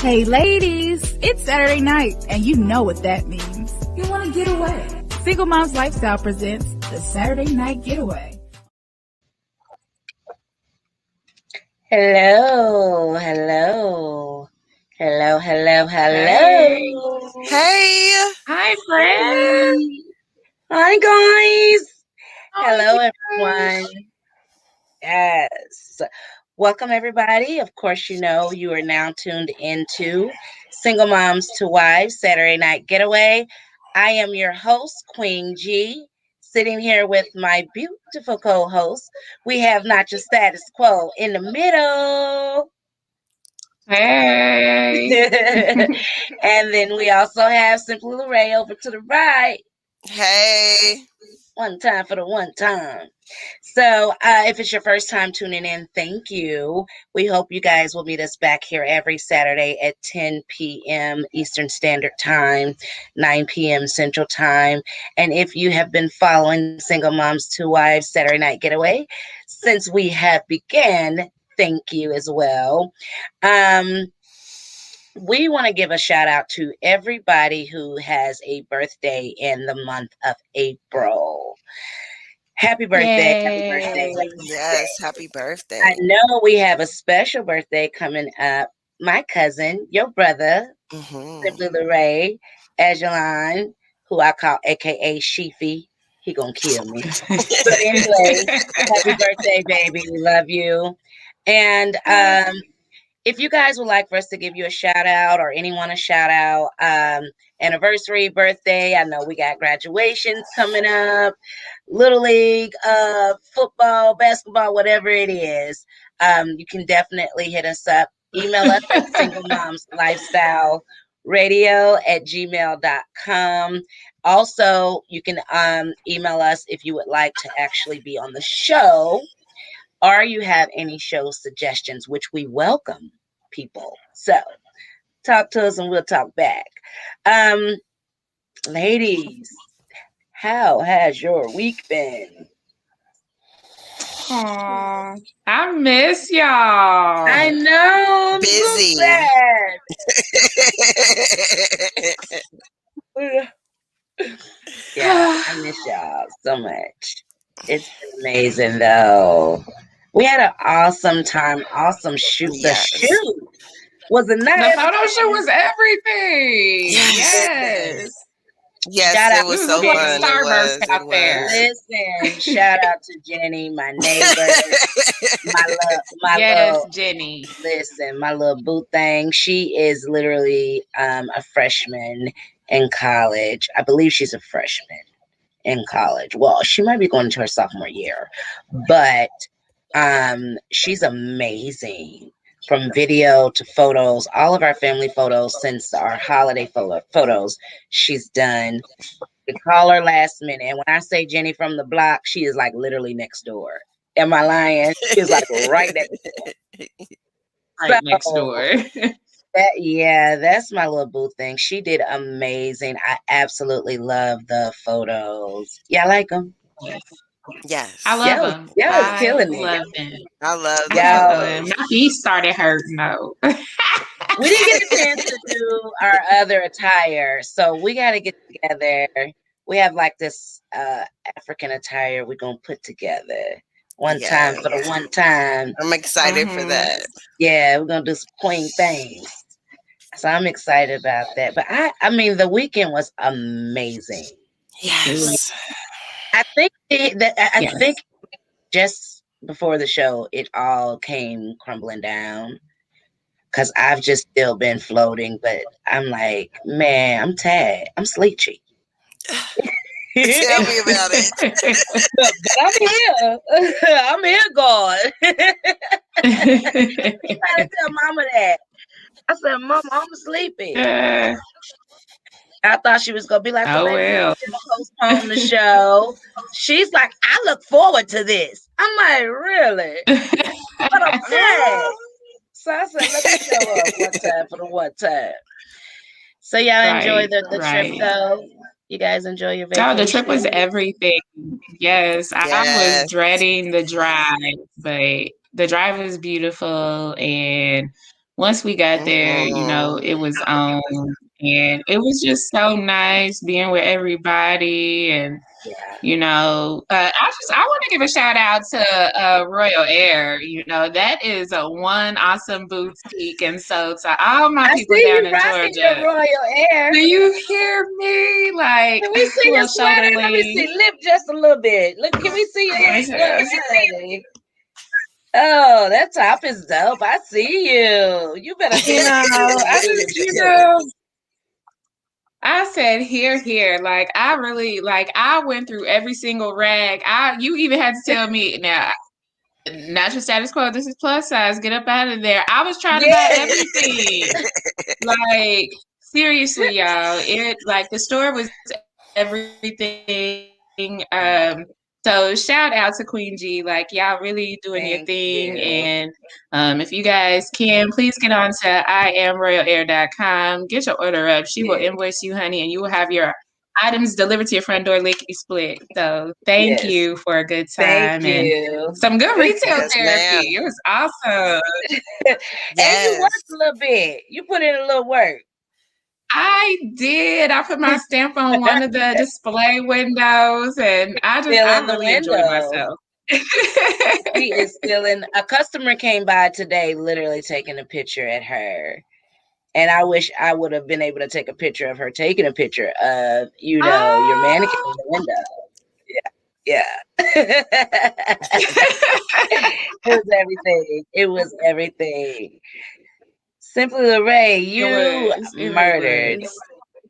Hey ladies, it's Saturday night and you know what that means. You want to get away. Single Moms Lifestyle presents the Saturday Night Getaway. Hello. Hey. Hey. Hi, friends. Hi, guys. Hello, Hi, everyone. Yes. Welcome, everybody. Of course, you know you are now tuned into Single Moms to Wives Saturday Night Getaway. I am your host, Queen G, sitting here with my beautiful co-host. We have Not Your Status Quo in the middle. Hey. And then we also have Simply Lorraine over to the right. Hey. One time for the one time. So if it's your first time tuning in, thank you. We hope you guys will meet us back here every Saturday at 10 p.m. Eastern Standard Time, 9 p.m. Central Time. And if you have been following Single Moms to Wives Saturday Night Getaway since we have began, thank you as well. We want to give a shout out to everybody who has a birthday in the month of April. Happy birthday. Happy birthday. Yes, happy birthday. I know we have a special birthday coming up. My cousin, your brother, Simply Lorraine, Agelon, who I call AKA Sheefy. He gonna kill me. But anyway, happy birthday, baby. We love you. And if you guys would like for us to give you a shout out or anyone a shout out, anniversary, birthday, I know we got graduations coming up, Little League, football, basketball, whatever it is, you can definitely hit us up. Email us at singlemomslifestyleradio@gmail.com. Also, you can email us if you would like to actually be on the show or you have any show suggestions, which we welcome people. So talk to us and we'll talk back. Ladies, how has your week been? Aw, I miss y'all. I know. I'm Busy. so sad. Yeah, I miss y'all so much. It's been amazing though. We had an awesome time, awesome shoot. The Yes. shoot was not The photo shoot was everything. Yes. Yes. Yes, Shout it out. was We so was getting fun. starburst out there. Listen, shout out to Jenny, my neighbor, Yes, Jenny. Listen, my little boo thing. She is literally a freshman in college. I believe she's a freshman in college. Well, she might be going into her sophomore year, but she's amazing. From video to photos, all of our family photos since our holiday photos, she's done. We call her last minute. And when I say Jenny from the block, she is like literally next door. Am I lying? She's like right next door. Right next door. That's my little boo thing. She did amazing. I absolutely love the photos. Yeah, I like them. Yes. I love them. Y'all was killing it. Love them. I love Y'all. My feet started hurting though. We didn't get a chance to do our other attire, so we got to get together. We have like this African attire we're going to put together one time for the one time. I'm excited for that. Yeah, we're going to do some queen things. So I'm excited about that. But I mean, the weekend was amazing. Yes. I think I think just before the show, it all came crumbling down. Because I've just still been floating, but I'm like, man, I'm tired. I'm sleepy. Tell me about it. But I'm here. I'm here, God. I try to tell Mama that. I said, Mama, I'm sleepy. I thought she was going to be like, well, baby, we're going to postpone the show. She's like, I look forward to this. I'm like, really? But I'm tired. So I said, let me show up one time for the one time. So y'all enjoy the trip, though? You guys enjoy your vacation? Oh, the trip was everything. Yes, I was dreading the drive, but the drive was beautiful, and once we got there, it was on, and it was just so nice being with everybody. And I want to give a shout out to Royal Air. That is a one awesome boutique, and so to all my people see down you in rocking your Georgia, Royal Air. do you hear me? Like, can we see your sweater? Let me see. Lift just a little bit. Look, can we see your sweater? Oh, that top is dope. I see you. You better I said here. Like, I really, like, I went through every single rag. You even had to tell me, now, natural status quo, this is plus size, get up out of there. I was trying to buy everything. Like, seriously, y'all. The store was everything. So shout out to Queen G. Like, y'all really doing your thing. And if you guys can, please get on to IamRoyalAir.com. Get your order up. She will invoice you, honey, and you will have your items delivered to your front door lickety split. So thank you for a good time and some good retail therapy. It was awesome. And you worked a little bit. You put in a little work. I did. I put my stamp on one of the display windows, and I really enjoyed myself. She is still in. A customer came by today, literally taking a picture at her. And I wish I would have been able to take a picture of her taking a picture of, your mannequin in the window. Yeah. It was everything. Simply Lorraine, you murdered.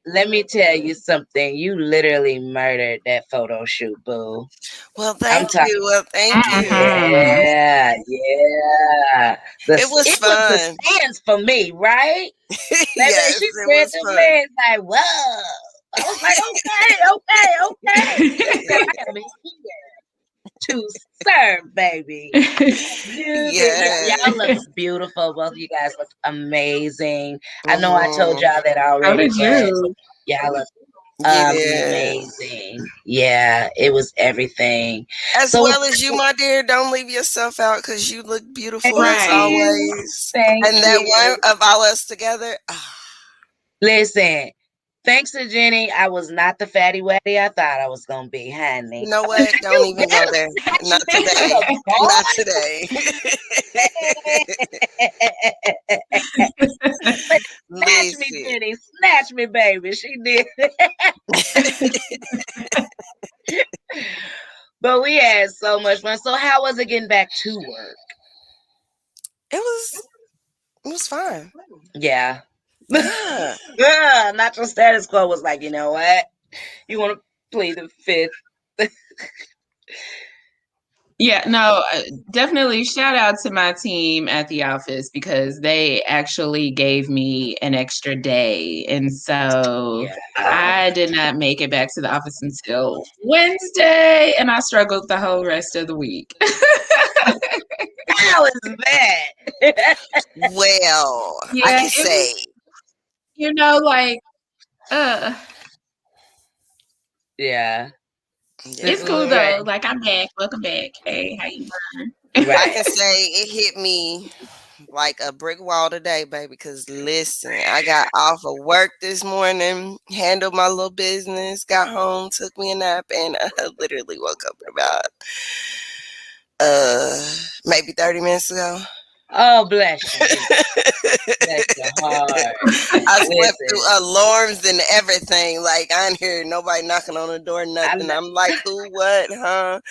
Let me tell you something. You literally murdered that photo shoot, boo. Well, thank you. Well, thank you. Yeah. It was fun. The stands for me, right? Yes, she spread the legs like, whoa. I was like, okay. I am here to serve, baby. Y'all look beautiful. Both of you guys look amazing. I know I told y'all that already, but y'all look amazing. Yeah, it was everything. As well as you, my dear. Don't leave yourself out because you look beautiful as always. Thank you. That one of all us together. Listen, thanks to Jenny, I was not the fatty watty I thought I was gonna be, honey. You know what? Don't even go there. Not today. Not today. Snatch me, Jenny. Snatch me, baby. She did. But we had so much fun. So how was it getting back to work? It was fun. Yeah. Natural status quo was like, you know what? You want to plead the fifth? Yeah, no, definitely shout out to my team at the office because they actually gave me an extra day. And so I did not make it back to the office until Wednesday, and I struggled the whole rest of the week. How is that? Well, I can say. Yeah. It's cool though. Like, I'm back. Welcome back. Hey, how you doing? I can say it hit me like a brick wall today, baby. Because listen, I got off of work this morning, handled my little business, got home, took me a nap, and literally woke up about maybe 30 minutes ago. Oh, bless you. Bless your heart. I slept through alarms and everything. Like, I didn't hear nobody knocking on the door, nothing. I'm like, who, what, huh?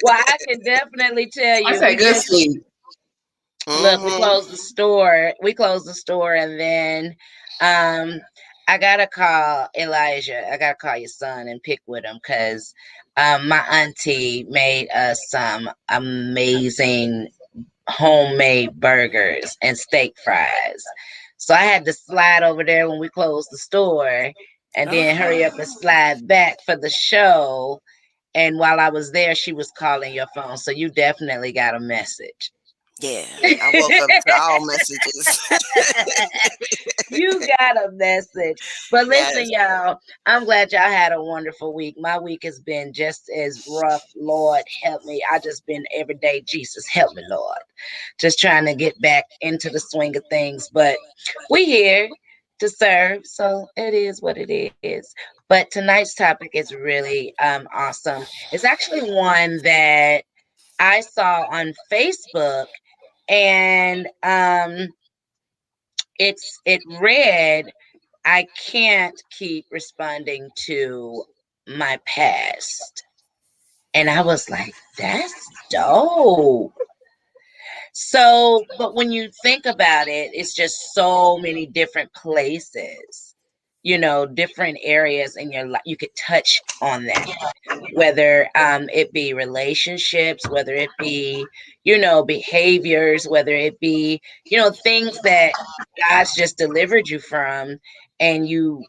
Well, I can definitely tell you. I said good sleep. Look, we closed the store. And then I gotta call Elijah. I gotta call your son and pick with him because my auntie made us some amazing homemade burgers and steak fries. So I had to slide over there when we closed the store and then hurry up and slide back for the show. And while I was there, she was calling your phone. So you definitely got a message. Yeah, I woke up to all messages. You got a message. But listen, Yes. y'all, I'm glad y'all had a wonderful week. My week has been just as rough. Lord, help me. I just been every day, Jesus, help me, Lord. Just trying to get back into the swing of things. But we here to serve. So it is what it is. But tonight's topic is really awesome. It's actually one that I saw on Facebook, and it read, I can't keep responding to my past. And I was like, that's dope. So, but when you think about it, it's just so many different places, different areas in your life. You could touch on that, whether it be relationships, whether it be, behaviors, whether it be, things that God's just delivered you from, and you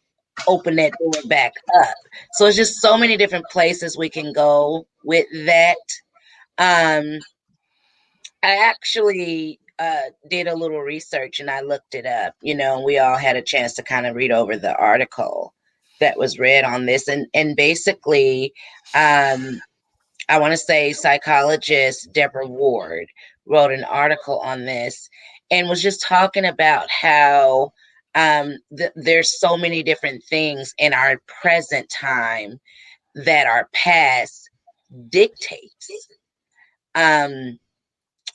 open that door back up. So it's just so many different places we can go with that. Um, I actually did a little research and I looked it up, and we all had a chance to kind of read over the article that was read on this. And basically, um, I want to say psychologist Deborah Ward wrote an article on this and was just talking about how there's so many different things in our present time that our past dictates.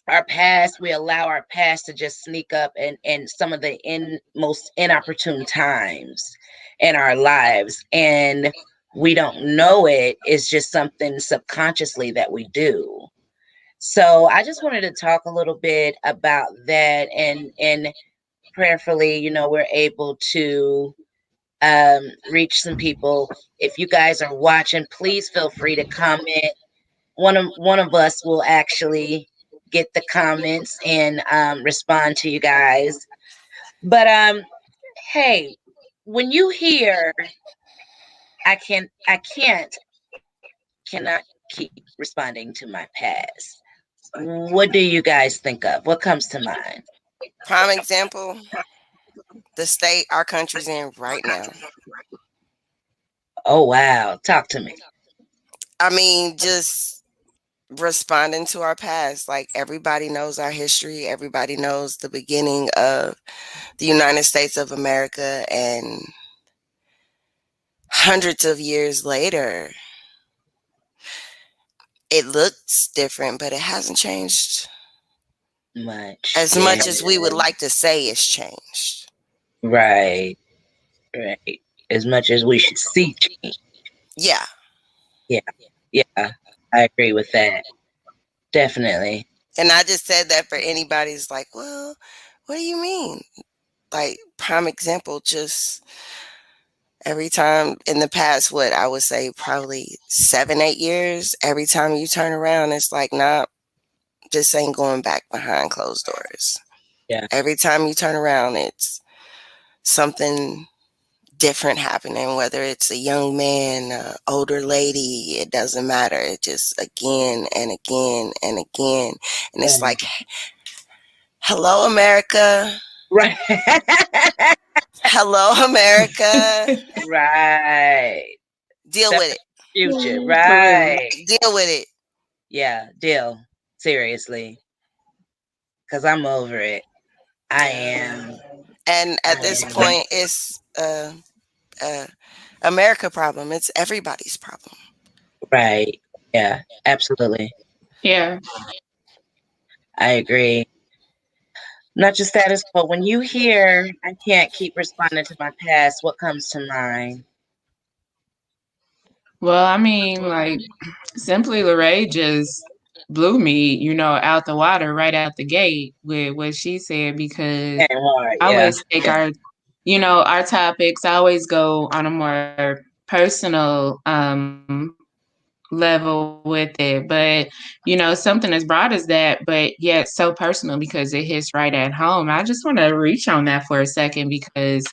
Our past, we allow our past to just sneak up and some of the most inopportune times in our lives, and we don't know it. It's just something subconsciously that we do. So I just wanted to talk a little bit about that, and prayerfully, we're able to reach some people. If you guys are watching, please feel free to comment. One of us will actually get the comments and respond to you guys. But hey, when you hear I cannot keep responding to my past, what do you guys think of? What comes to mind? Prime example, the state our country's in right now. Oh wow, talk to me. I mean, just responding to our past. Like everybody knows our history, everybody knows the beginning of the United States of America, and hundreds of years later, it looks different, but it hasn't changed Much, as yeah. much as we would like to say it's changed. Right, right. As much as we should see change. Yeah. Yeah, yeah. I agree with that. Definitely. And I just said that for anybody who's like, well, what do you mean? Like, prime example, just every time in the past, what I would say probably 7, 8 years, every time you turn around, it's like, nah, this ain't going back behind closed doors. Yeah. Every time you turn around, it's something different happening, whether it's a young man, older lady, it doesn't matter. It just again and again and again. And it's Right. like, hello, America. Right. Hello, America. Right. Deal That's with the it. future. For real. Right. Deal with it. Yeah, deal. Seriously. Because I'm over it. I am. And I at this am. point, it's uh, America problem. It's everybody's problem. Right. Yeah, absolutely. Yeah. I agree. Not just that, as but when you hear I can't keep responding to my past, what comes to mind? Well, I mean, like, Simply Lorraine just blew me, out the water right out the gate with what she said, because And hard, I yeah. always take our topics, I always go on a more personal level with it. But, something as broad as that, but yet so personal because it hits right at home. I just want to reach on that for a second, because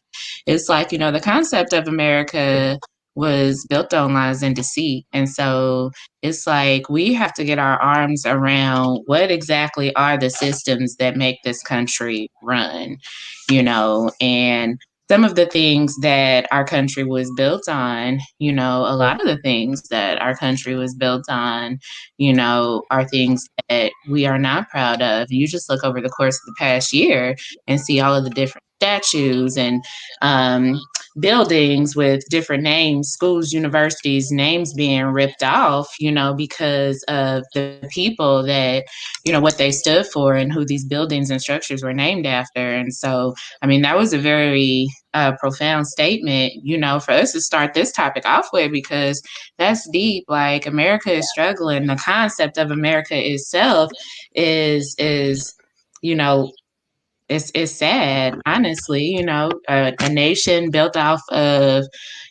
it's like, the concept of America was built on lies and deceit. And so it's like we have to get our arms around what exactly are the systems that make this country run, and some of the things that our country was built on, a lot of the things that our country was built on, are things that we are not proud of. You just look over the course of the past year and see all of the different statues and buildings with different names, schools, universities, names being ripped off, because of the people that, what they stood for and who these buildings and structures were named after. And so, I mean, that was a very profound statement, for us to start this topic off with, because that's deep. Like, America is struggling. The concept of America itself is, you know, it's sad, honestly, a nation built off of,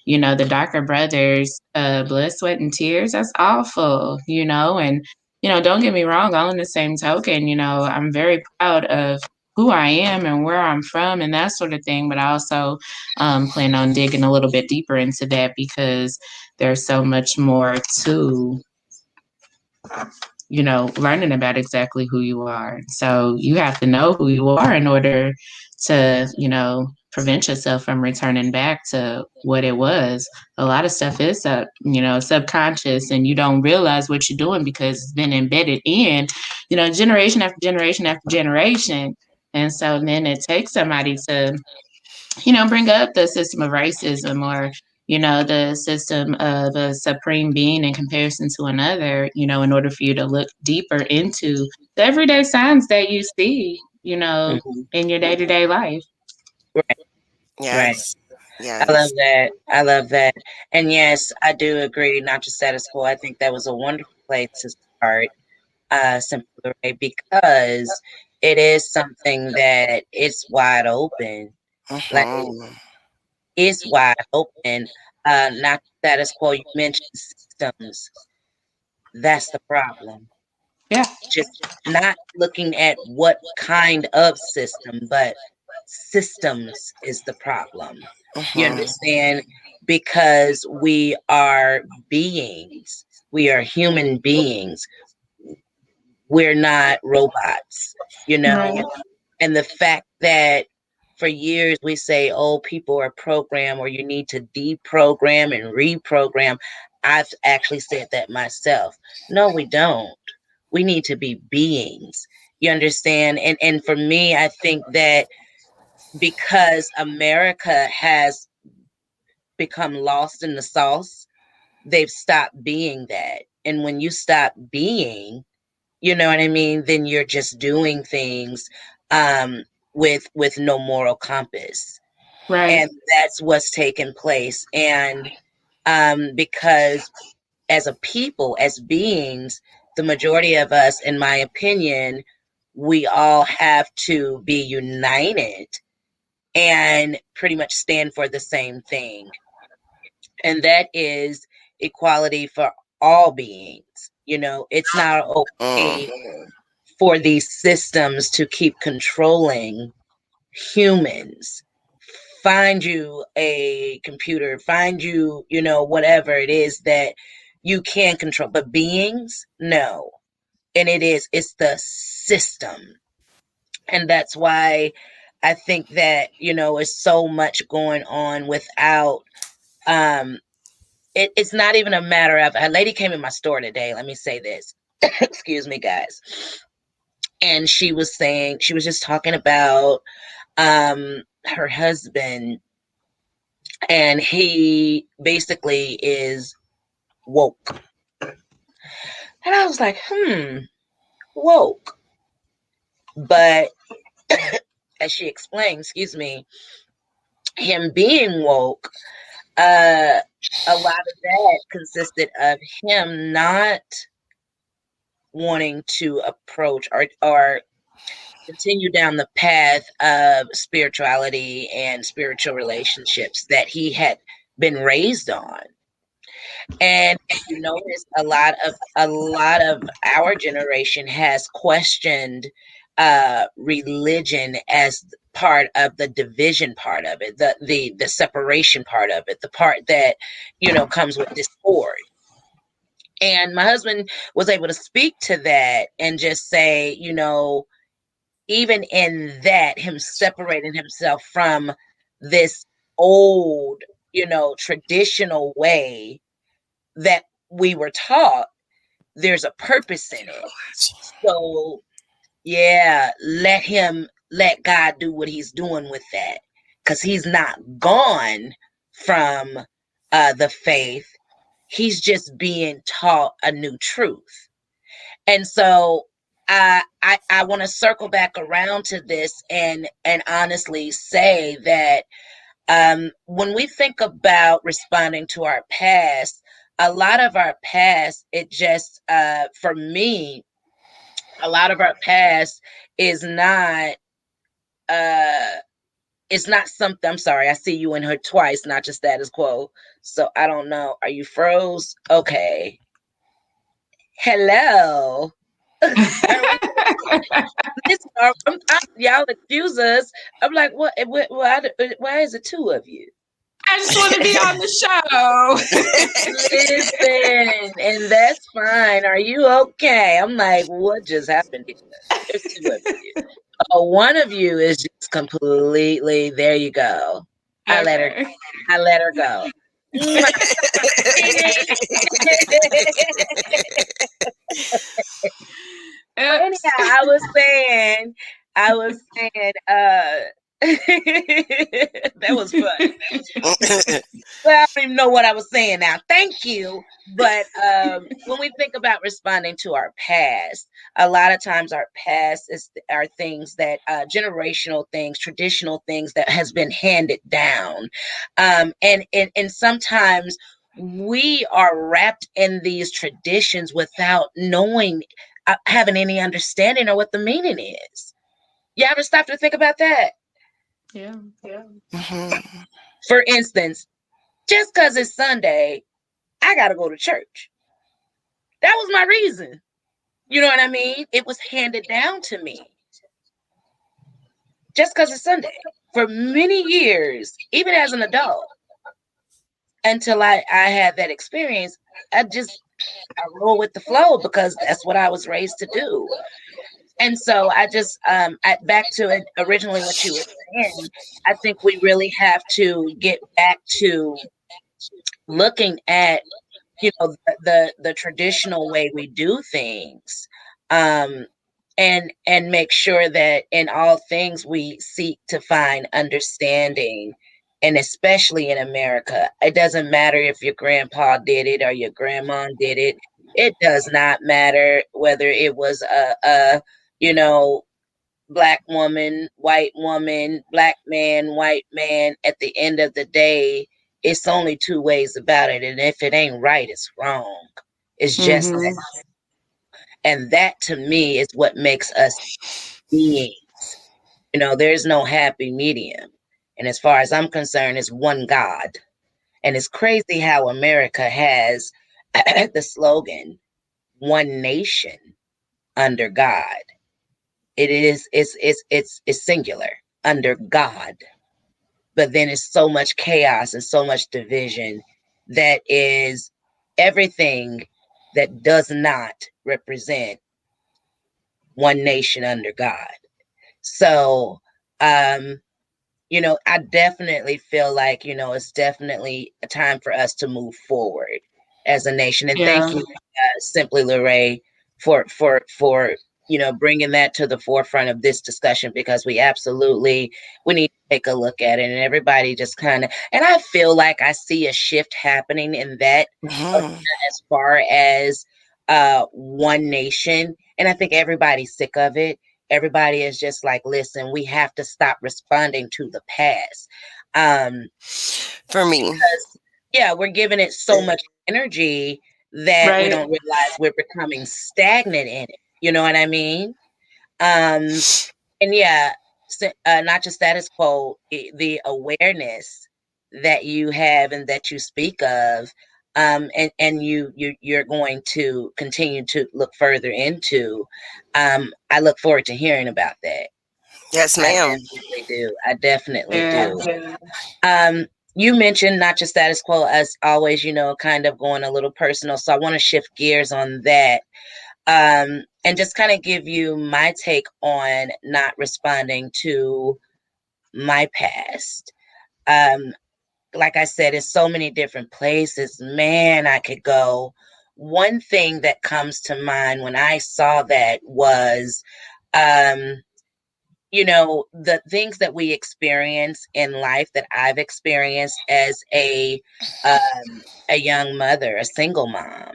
the darker brothers, blood, sweat, and tears. That's awful, and, don't get me wrong, all in the same token, I'm very proud of who I am and where I'm from and that sort of thing. But I also plan on digging a little bit deeper into that, because there's so much more to learning about exactly who you are. So you have to know who you are in order to, prevent yourself from returning back to what it was. A lot of stuff is subconscious, and you don't realize what you're doing because it's been embedded in, generation after generation after generation. And so then it takes somebody to bring up the system of racism, or, the system of a supreme being in comparison to another, in order for you to look deeper into the everyday signs that you see, in your day-to-day life. Right. Right. Yes. I love Yes. that. I love that. And yes, I do agree, not just status quo. I think that was a wonderful place to start, Simply Ray, because it is something that it's wide open. Like, Mm-hmm. it's wide open. Not status quo. You mentioned systems. That's the problem. Yeah. Just not looking at what kind of system, but systems is the problem. You Mm-hmm. understand? Because we are beings, we are human beings, we're not robots, you know? Right. And the fact that for years we say, oh, people are programmed, or you need to deprogram and reprogram. I've actually said that myself. No, we don't. We need to be beings. You understand? And for me, I think that because America has become lost in the sauce, they've stopped being that. And when you stop being, you know what I mean, then you're just doing things um with no moral compass. Right. And that's what's taken place. And because as a people, as beings, the majority of us, in my opinion, we all have to be united and pretty much stand for the same thing. And that is equality for all beings. It's not okay Mm-hmm. for these systems to keep controlling humans. Find you a computer, find you, whatever it is that you can control. But beings, no. And it's the system. And that's why I think that, it's so much going on without um it's not even a matter of, a lady came in my store today, let me say this. Excuse me, guys. And she was just talking about her husband, and he basically is woke. And I was like, woke. But as she explained, excuse me, him being woke, uh a lot of that consisted of him not wanting to approach or continue down the path of spirituality and spiritual relationships that he had been raised on. And if you notice, a lot of our generation has questioned religion as part of the division part of it, the separation part of it, the part that, comes with discord. And my husband was able to speak to that and just say, even in that, him separating himself from this old, traditional way that we were taught, there's a purpose in it. So yeah, let God do what he's doing with that, because he's not gone from the faith. He's just being taught a new truth. And so I want to circle back around to this and honestly say that when we think about responding to our past, a lot of our past, it just for me, a lot of our past is not it's not something. I'm sorry, I see you in her twice, not just status quo. So I don't know. Are you froze? Okay. Hello. Y'all accuse us. I'm like, what? Why is it two of you? I just want to be on the show. Listen, and that's fine. Are you okay? I'm like, what just happened here? There's two of you. Oh, one of you is just completely. There you go. Okay. I let her go. Anyhow, I was saying, that was fun. Well, I don't even know what I was saying now. Thank you. But when we think about responding to our past, a lot of times our past are things that generational things, traditional things that has been handed down, and sometimes we are wrapped in these traditions without knowing, having any understanding of what the meaning is. You ever stop to think about that? Yeah. Mm-hmm. For instance, just because it's Sunday, I got to go to church. That was my reason. You know what I mean? It was handed down to me. Just because it's Sunday. For many years, even as an adult, until I had that experience, I roll with the flow because that's what I was raised to do. And so I just, back to it originally what you were saying, I think we really have to get back to looking at, the traditional way we do things, and make sure that in all things we seek to find understanding. And especially in America, it doesn't matter if your grandpa did it or your grandma did it. It does not matter whether it was a black woman, white woman, black man, white man. At the end of the day, it's only two ways about it. And if it ain't right, it's wrong. It's just that. And that to me is what makes us beings. There's no happy medium. And as far as I'm concerned, it's one God. And it's crazy how America has the slogan, one nation under God. It's singular, under God. But then it's so much chaos and so much division that is everything that does not represent one nation under God. So, I definitely feel like, it's definitely a time for us to move forward as a nation. And thank you, Simply Lorraine, for bringing that to the forefront of this discussion, because we need to take a look at it. And everybody just and I feel like I see a shift happening in that, as far as one nation. And I think everybody's sick of it. Everybody is just like, listen, we have to stop responding to the past. For me, because, we're giving it so much energy that we don't realize we're becoming stagnant in it. You know what I mean? And not just status quo, the awareness that you have and that you speak of, and you're going to continue to look further into. I look forward to hearing about that. Yes, I ma'am. definitely do. I definitely Yeah. do. You mentioned not your status quo as always, kind of going a little personal. So I want to shift gears on that. And just kind of give you my take on not responding to my past. Um, like I said, it's so many different places. Man, I could go. One thing that comes to mind when I saw that was, um, the things that we experience in life that I've experienced as a young mother, a single mom.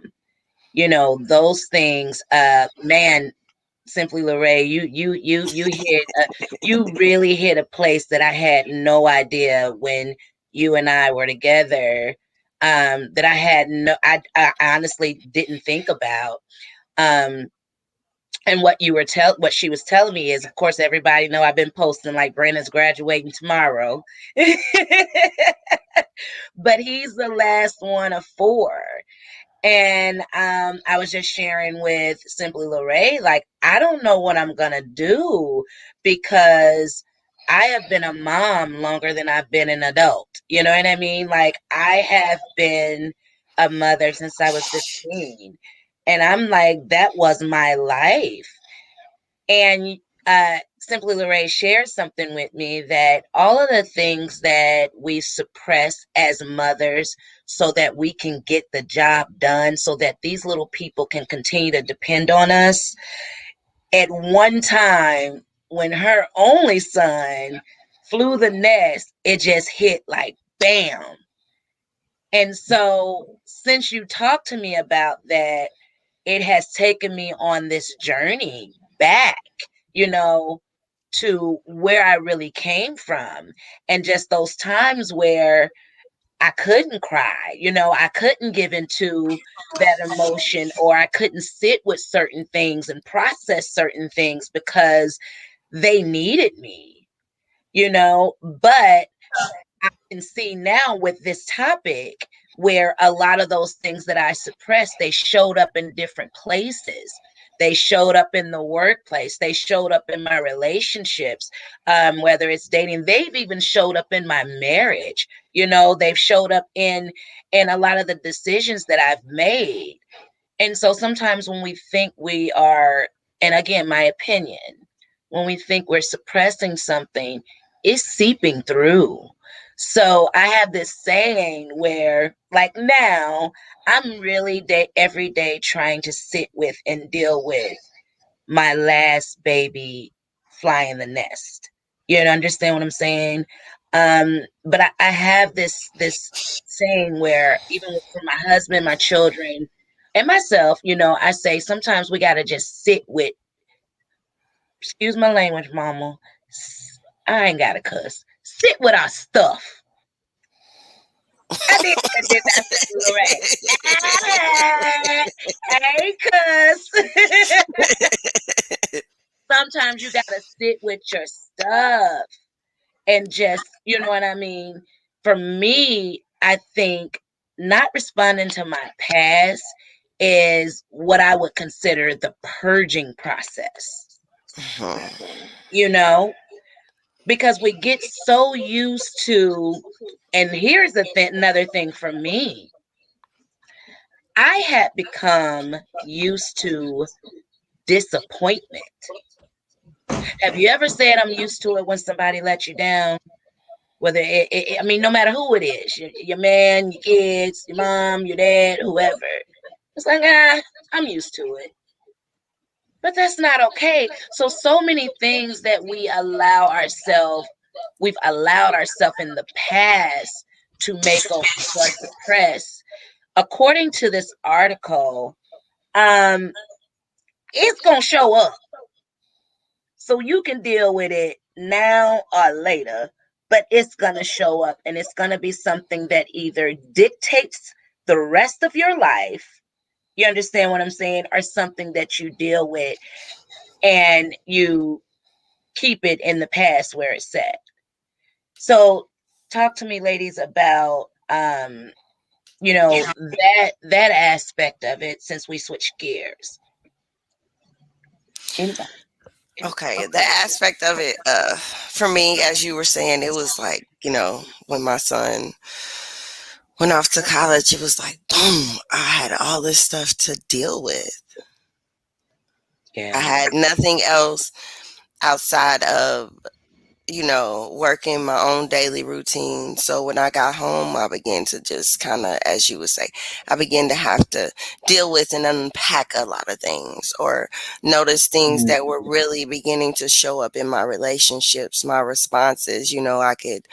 Those things. Man, Simply Lorraine, you really hit a place that I had no idea when you and I were together. That I had I honestly didn't think about. Um, and what she was telling me is, of course, everybody know I've been posting like Brandon's graduating tomorrow, but he's the last one of four. And I was just sharing with Simply Lorraine, like, I don't know what I'm gonna do because I have been a mom longer than I've been an adult. You know what I mean? Like, I have been a mother since I was 15. And I'm like, that was my life. And Simply Lorraine shared something with me that all of the things that we suppress as mothers so that we can get the job done, so that these little people can continue to depend on us. At one time, when her only son flew the nest, it just hit like bam. And so, since you talked to me about that, it has taken me on this journey back, you know, to where I really came from. And just those times where I couldn't cry, I couldn't give into that emotion, or I couldn't sit with certain things and process certain things because they needed me, but I can see now with this topic where a lot of those things that I suppressed, they showed up in different places. They showed up in the workplace. They showed up in my relationships, whether it's dating. They've even showed up in my marriage. They've showed up in a lot of the decisions that I've made. And so sometimes when we think we are, and again, my opinion, when we think we're suppressing something, it's seeping through. So I have this saying where, like now, I'm really every day trying to sit with and deal with my last baby flying the nest. You understand what I'm saying? But I have this saying where even for my husband, my children, and myself, I say sometimes we gotta just sit with, excuse my language, mama. I ain't gotta cuss. Sit with our stuff. I did that Simply Lorraine. Hey, cuss. Sometimes you gotta sit with your stuff and just, you know what I mean? For me, I think not responding to my past is what I would consider the purging process, you know, because we get so used to, and here's another thing for me. I had become used to disappointment. Have you ever said I'm used to it when somebody let you down? Whether I mean, no matter who it is, your man, your kids, your mom, your dad, whoever. It's like, I'm used to it. But that's not okay. So many things that we've allowed ourselves in the past to make us or suppress. According to this article, it's gonna show up. So you can deal with it now or later, but it's going to show up, and it's going to be something that either dictates the rest of your life. You understand what I'm saying? Or something that you deal with and you keep it in the past where it's at. So talk to me, ladies, about that aspect of it since we switched gears. Anybody? Okay, the aspect of it, for me, as you were saying, it was like, when my son went off to college, it was like, boom, I had all this stuff to deal with. I Yeah. had nothing else outside of, working my own daily routine. So when I got home, I began to just kind of, as you would say, I began to have to deal with and unpack a lot of things, or notice things Mhm. that were really beginning to show up in my relationships, my responses. I could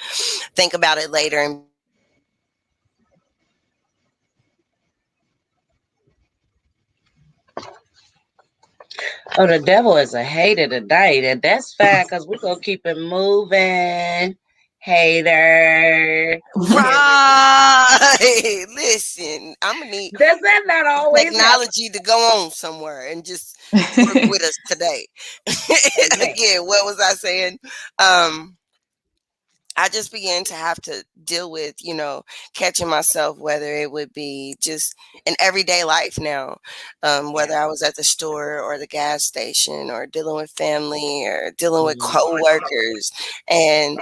think about it later and be like, oh, I did this and I did that. Oh, the devil is a hater tonight, and that's fine because we're gonna keep it moving. Hater. Right. Listen, I'm gonna need Does that not always happen? technology to go on somewhere and just work with us today. Amen. Again, what was I saying? Um, I just began to have to deal with, catching myself, whether it would be just in everyday life now, Yeah. whether I was at the store or the gas station or dealing with family or dealing with Mhm. coworkers. And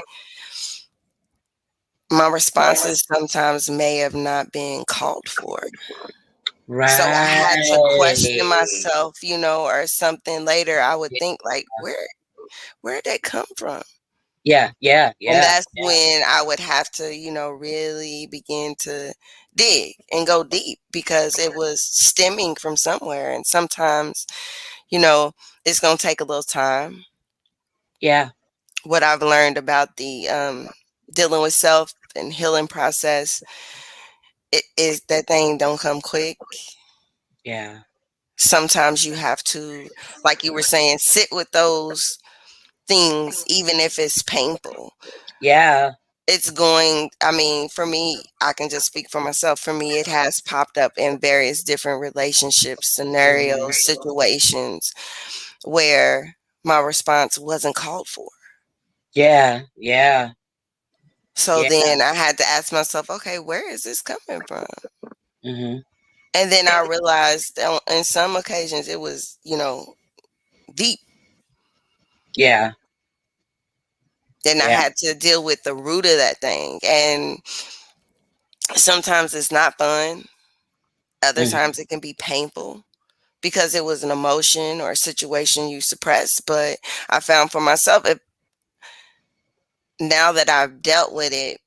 my responses sometimes may have not been called for. So I had to question Right. myself, or something later. I would think like, where'd that come from? Yeah. Yeah. And Yeah. that's when I would have to, really begin to dig and go deep, because it was stemming from somewhere. And sometimes, you know, it's going to take a little time. Yeah. What I've learned about the dealing with self and healing process, it is that thing don't come quick. Yeah. Sometimes you have to, like you were saying, sit with those things, even if it's painful. Yeah. It's going, I mean, for me, I can just speak for myself. For me, it has popped up in various different relationships, Mhm. scenarios, situations where my response wasn't called for. Yeah. Yeah. So Yeah. then I had to ask myself, okay, where is this coming from? Mhm. And then I realized that on some occasions it was, deep. Yeah. Then I Yeah. had to deal with the root of that thing. And sometimes it's not fun. Other Mhm. times it can be painful because it was an emotion or a situation you suppressed. But I found for myself, now that I've dealt with it,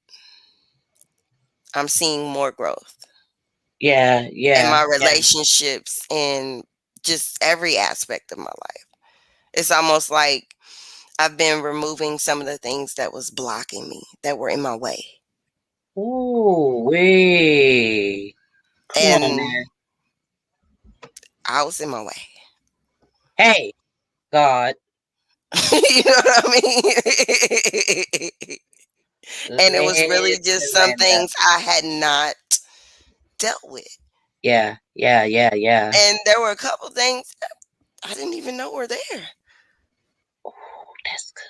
I'm seeing more growth Yeah. in Yeah. my Yeah. relationships and just every aspect of my life. It's almost like I've been removing some of the things that was blocking me, that were in my way. Ooh, wee. Come on, And man. I was in my way. Hey, God. You know what I mean? And it was really just Listen, some Linda. things I had not dealt with. Yeah. Yeah. Yeah. Yeah. And there were a couple things I didn't even know were there. Ooh, that's good.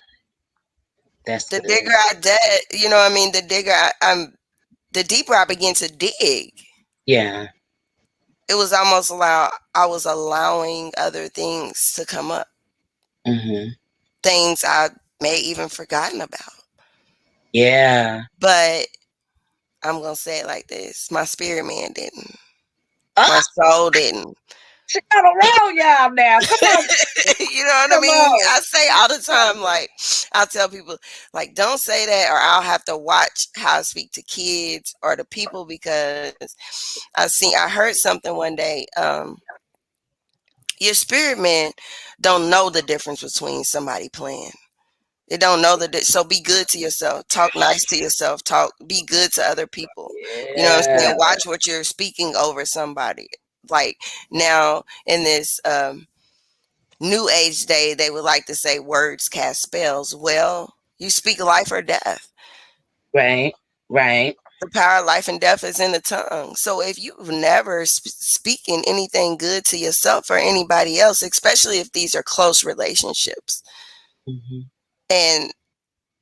That's The good. digger I did, you know what I mean? The deeper I began to dig, Yeah. it was almost I was allowing other things to come up, Mhm. things I may even forgotten about. Yeah. But I'm gonna say it like this: my spirit man didn't, my Ah, soul didn't. she got a roll, y'all. Now, come on, You know what I come mean? on. I say all the time, like, I'll tell people, like, don't say that, or I'll have to watch how I speak to kids or to people, because I heard something one day. Your spirit man don't know the difference between somebody playing. They don't know so be good to yourself. Talk nice to yourself. Be good to other people. You know what I'm Yeah. saying? Watch what you're speaking over somebody. Like now in this new age day, they would like to say words cast spells. Well, you speak life or death. Right. Right. The power of life and death is in the tongue. So if you've never speaking anything good to yourself or anybody else, especially if these are close relationships, Mhm. and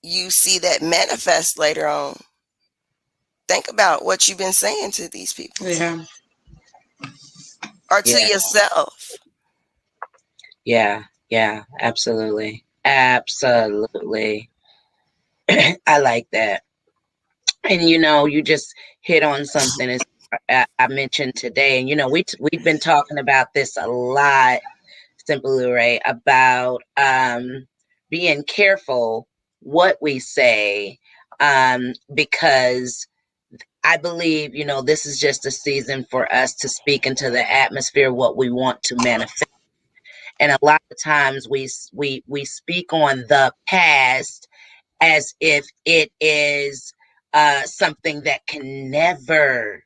you see that manifest later on, think about what you've been saying to these people Yeah. or to Yeah. yourself. Yeah. Yeah, absolutely. Absolutely. I like that. And you just hit on something as I mentioned today. And we've been talking about this a lot, Simply Ray, about being careful what we say, because I believe this is just a season for us to speak into the atmosphere what we want to manifest. And a lot of times we speak on the past as if it is something that can never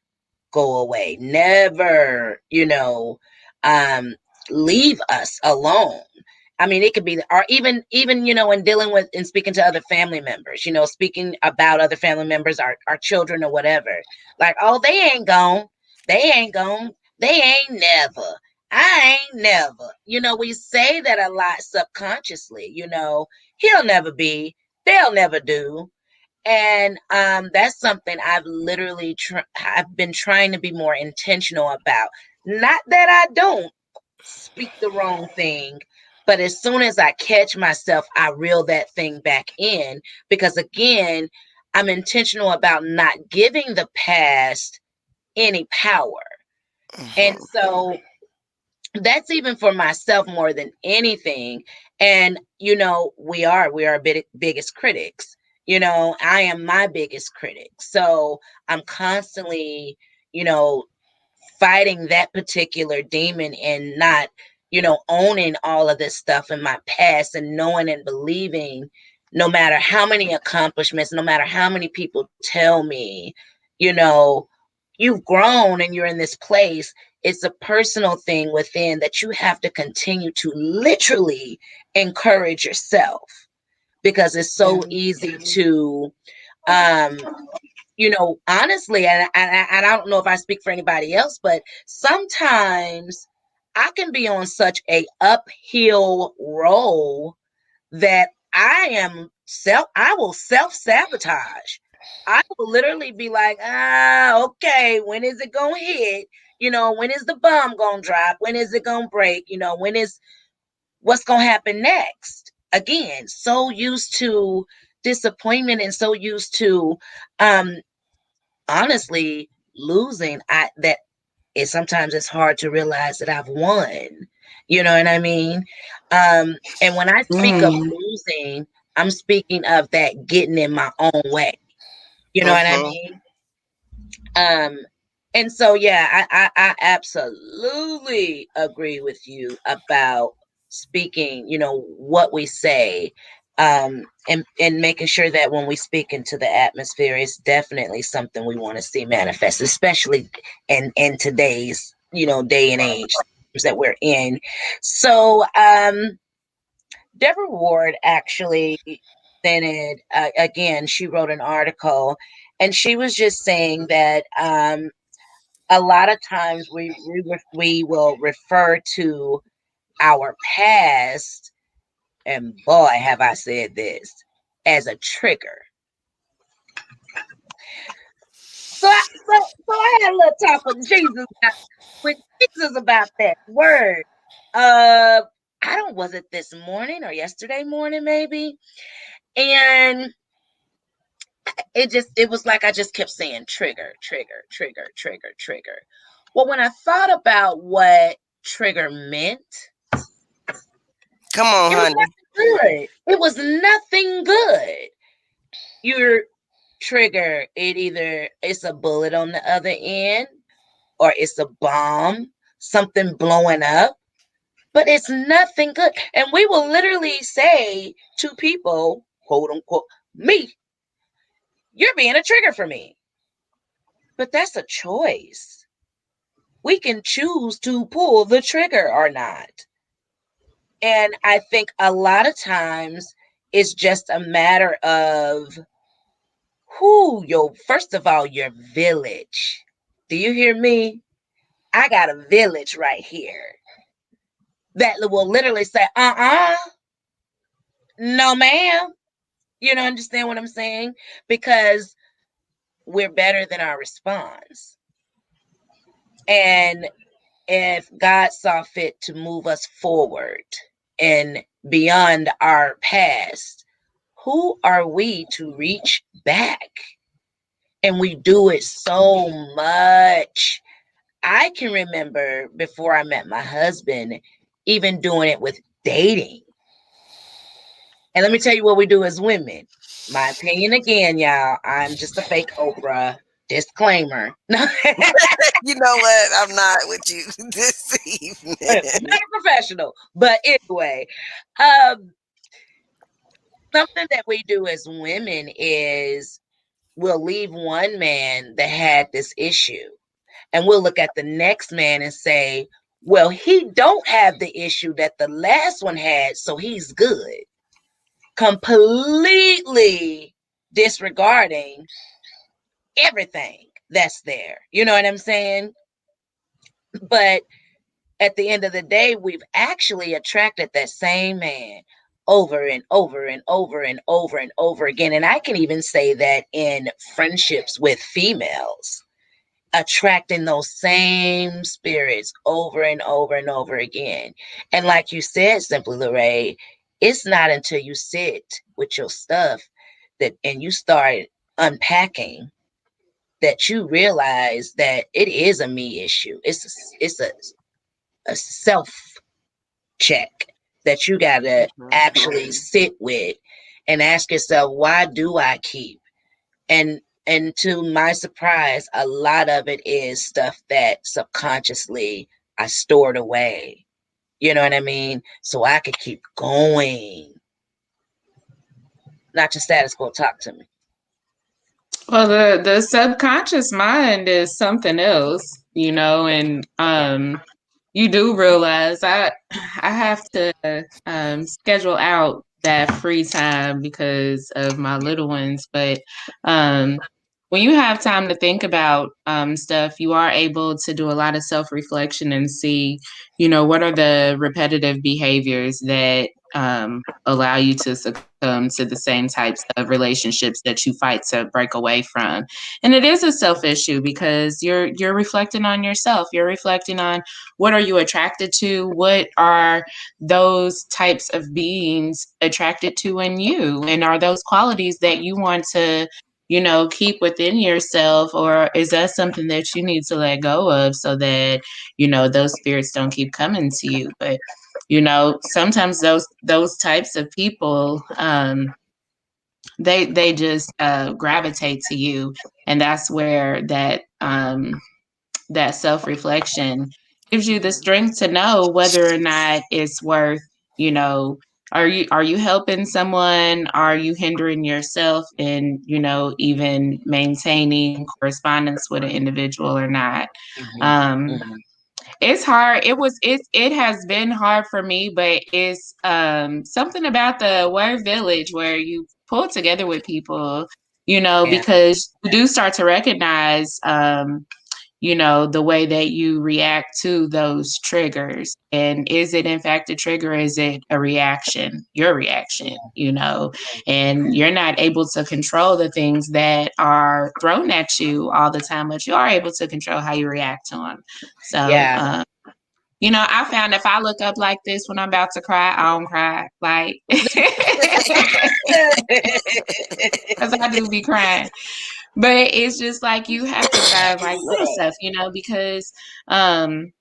go away, never, um, leave us alone. I mean, it could be, or even, in dealing with and speaking to other family members, speaking about other family members, our children or whatever. Like, oh, they ain't gone. They ain't gone. They ain't never. I ain't never. We say that a lot subconsciously, he'll never be, they'll never do. And that's something I've been trying to be more intentional about. Not that I don't speak the wrong thing, but as soon as I catch myself, I reel that thing back in, because again, I'm intentional about not giving the past any power. And Mhm. so that's even for myself more than anything. And we are biggest critics. I am my biggest critic, so I'm constantly you know fighting that particular demon, and not owning all of this stuff in my past, and knowing and believing, no matter how many accomplishments, no matter how many people tell me, you know you've grown and you're in this place. It's a personal thing within that you have to continue to literally encourage yourself, because it's so Yeah. easy to um honestly, and I don't know if I speak for anybody else, but sometimes I can be on such a uphill roll that I will self-sabotage. I will literally be like, okay, when is it gonna hit? When is the bomb gonna drop? When is it gonna break? What's gonna happen next? Again, so used to disappointment, and so used to um honestly losing, that it sometimes it's hard to realize that I've won. You know what I mean? And when I speak of Mm. losing, I'm speaking of that getting in my own way. You know what I Mhm. mean? Um, and so yeah, I absolutely agree with you about speaking, what we say, and making sure that when we speak into the atmosphere, it's definitely something we want to see manifest, especially in today's, day and age that we're in. So Deborah Ward actually sent it again. She wrote an article, and she was just saying that a lot of times we will refer to our past, and boy, have I said this, as a trigger. So I had a little talk with Jesus about that word. Uh, I don't, was it this morning or yesterday morning, maybe? And it was like I just kept saying trigger, trigger, trigger, trigger, trigger. Well, when I thought about what trigger meant, Come on, it was honey. nothing good. It was nothing good. Your trigger, it's a bullet on the other end, or it's a bomb, something blowing up, but it's nothing good. And we will literally say to people, quote unquote, me, you're being a trigger for me. But that's a choice. We can choose to pull the trigger or not. And I think a lot of times it's just a matter of first of all, your village. Do you hear me? I got a village right here that will literally say, no, ma'am. Understand what I'm saying? Because we're better than our response. And if God saw fit to move us forward, and beyond our past, who are we to reach back? And we do it so much. I can remember before I met my husband, even doing it with dating. And let me tell you what we do as women. My opinion again, y'all. I'm just a fake Oprah. Disclaimer. You know what? I'm not with you this evening. Very professional. But anyway, um, something that we do as women is we'll leave one man that had this issue and we'll look at the next man and say, well, he don't have the issue that the last one had, so he's good. Completely disregarding everything that's there. You know what I'm saying? But at the end of the day, we've actually attracted that same man over and over and over and over and over again. And I can even say that in friendships with females, attracting those same spirits over and over and over again. And like you said, Simply Lorraine, it's not until you sit with your stuff that and you start unpacking that you realize that it is a me issue. It's a self check that you got to actually sit with and ask yourself, why do I keep? And to my surprise, a lot of it is stuff that subconsciously I stored away. You know what I mean? So I could keep going. Not your status quo. Talk to me. Well, the subconscious mind is something else, and Yeah. you do realize I have to schedule out that free time because of my little ones, but um, when you have time to think about stuff, you are able to do a lot of self reflection and see, what are the repetitive behaviors that allow you to succumb to the same types of relationships that you fight to break away from. And it is a self issue because you're reflecting on yourself. You're reflecting on what are you attracted to? What are those types of beings attracted to in you? And are those qualities that you want to keep within yourself, or is that something that you need to let go of so that, those spirits don't keep coming to you? But, sometimes those types of people, they just gravitate to you. And that's where that self-reflection gives you the strength to know whether or not it's worth, you know, are you helping someone? Are you hindering yourself in, even maintaining correspondence with an individual or not? Mm-hmm. Um, Mm-hmm. it's hard. It has been hard for me, but it's something about the word village where you pull together with people, Yeah. because you do start to recognize the way that you react to those triggers. And is it in fact a trigger? Is it a reaction, your reaction, and you're not able to control the things that are thrown at you all the time, but you are able to control how you react to them. So, Yeah. I found if I look up like this when I'm about to cry, I don't cry. Like, because I do be crying. But it's just like you have to find like little stuff, because um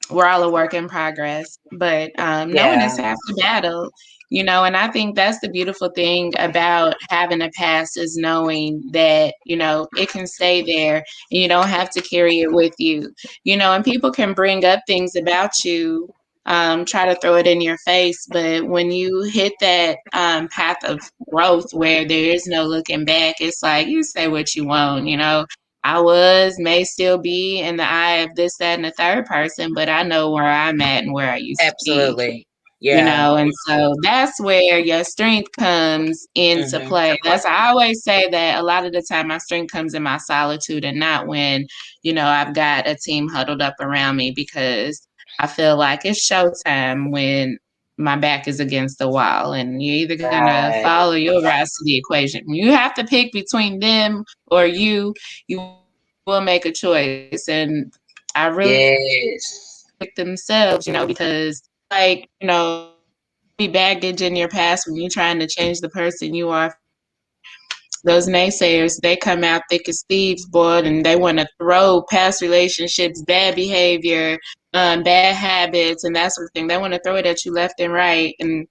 we're all a work in progress, but knowing Yeah. is half the battle, and I think that's the beautiful thing about having a past is knowing that, it can stay there and you don't have to carry it with you, and people can bring up things about you, try to throw it in your face, but when you hit that path of growth where there is no looking back, it's like you say what you want, I may still be in the eye of this, that, and the third person, but I know where I'm at and where I used to be, Absolutely. Yeah. and so that's where your strength comes into Mm-hmm. play. I always say that a lot of the time my strength comes in my solitude and not when, I've got a team huddled up around me, because I feel like it's showtime when my back is against the wall and you're either gonna Right. follow your rise to the equation. You have to pick between them or you will make a choice. And I really think people pick Yes. themselves, because like, be baggage in your past when you're trying to change the person you are. Those naysayers, they come out thick as thieves, boy, and they want to throw past relationships, bad behavior, bad habits, and that sort of thing. They want to throw it at you left and right. And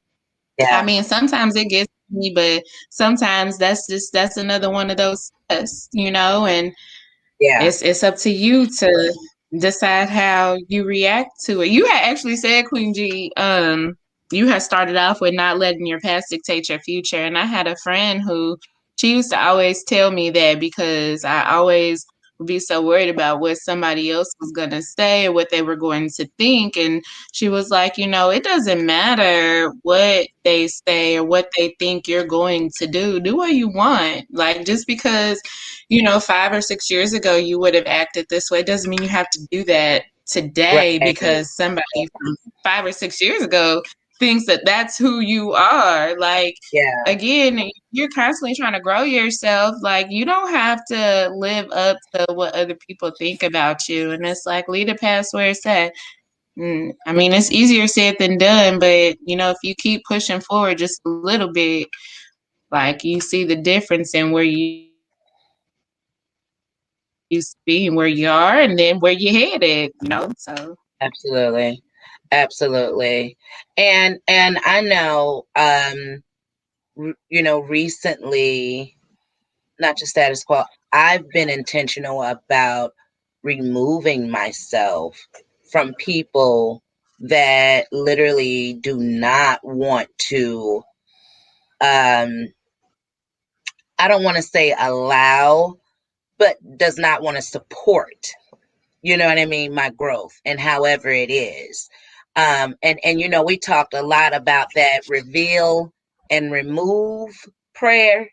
I Yeah. mean, sometimes it gets me, but sometimes that's another one of those tests, and Yeah. it's up to you to decide how you react to it. You had actually said, Queen G, you had started off with not letting your past dictate your future. And I had a friend who she used to always tell me that because I always would be so worried about what somebody else was going to say or what they were going to think. And she was like, it doesn't matter what they say or what they think you're going to do. Do what you want. Like, just because 5 or 6 years ago you would have acted this way doesn't mean you have to do that today Right. because somebody from 5 or 6 years ago thinks that that's who you are. Like, Yeah. again, you're constantly trying to grow yourself. Like, you don't have to live up to what other people think about you. And it's like, leave the past where it's at. I mean, it's easier said than done, but if you keep pushing forward just a little bit, like, you see the difference in where you used to be and where you are and then where you're headed. So Absolutely. Absolutely. And I know recently, not just status quo, I've been intentional about removing myself from people that literally do not want to I don't want to say allow, but does not want to support, you know what I mean, my growth and however it is. And we talked a lot about that reveal and remove prayer.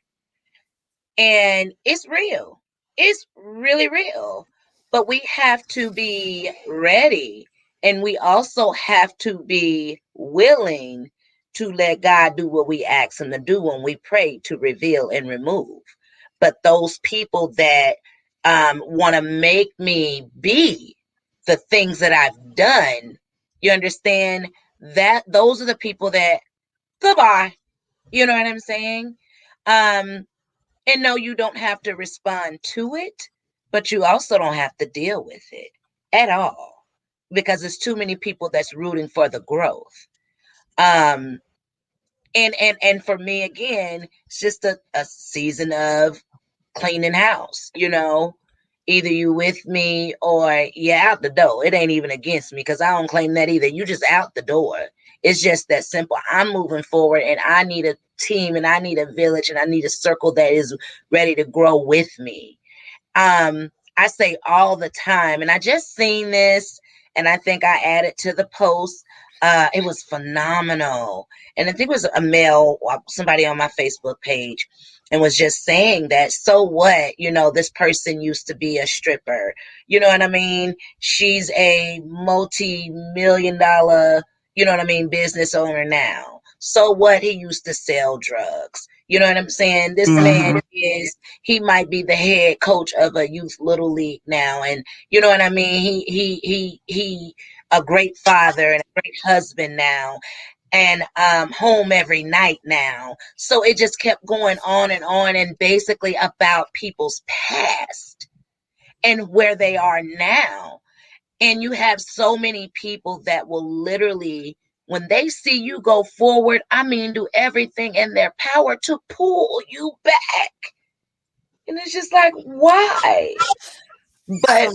And it's real. It's really real. But we have to be ready. And we also have to be willing to let God do what we ask Him to do when we pray to reveal and remove. But those people that want to make me be the things that I've done, you understand that those are the people that goodbye. You know what I'm saying? Um, and no, you don't have to respond to it, but you also don't have to deal with it at all because there's too many people that's rooting for the growth. Um, and for me again, it's just a season of cleaning house, Either you with me or you out the door. It ain't even against me because I don't claim that either. You just out the door. It's just that simple. I'm moving forward and I need a team and I need a village and I need a circle that is ready to grow with me. I say all the time, and I just seen this, and I think I added to the post. It was phenomenal, and I think it was a male, somebody on my Facebook page, and was just saying that. So what? This person used to be a stripper. You know what I mean? She's a multi-million-dollar, business owner now. So what? He used to sell drugs. You know what I'm saying? This man he might be the head coach of a youth little league now, and you know what I mean. He a great father and a great husband now, and home every night now. So it just kept going on, and basically about people's past and where they are now. And you have so many people that will literally, when they see you go forward, I mean, do everything in their power to pull you back. And it's just like, why? But Um,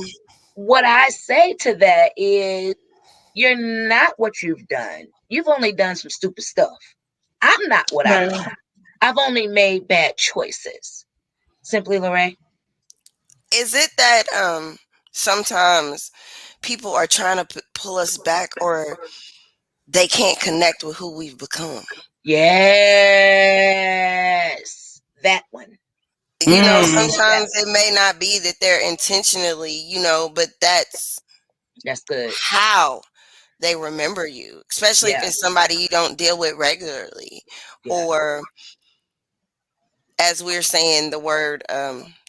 what I say to that is, you're not what you've done. You've only done some stupid stuff. I'm not what I've right. done. I've only made bad choices. Simply, Lorraine. is it that sometimes people are trying to pull us back, or they can't connect with who we've become? Yes. That one. That Sometimes one. it may not be that they're intentionally, but that's That's good. how they remember you, especially if Yeah. it's somebody you don't deal with regularly. Yeah. Or, as we're saying, the word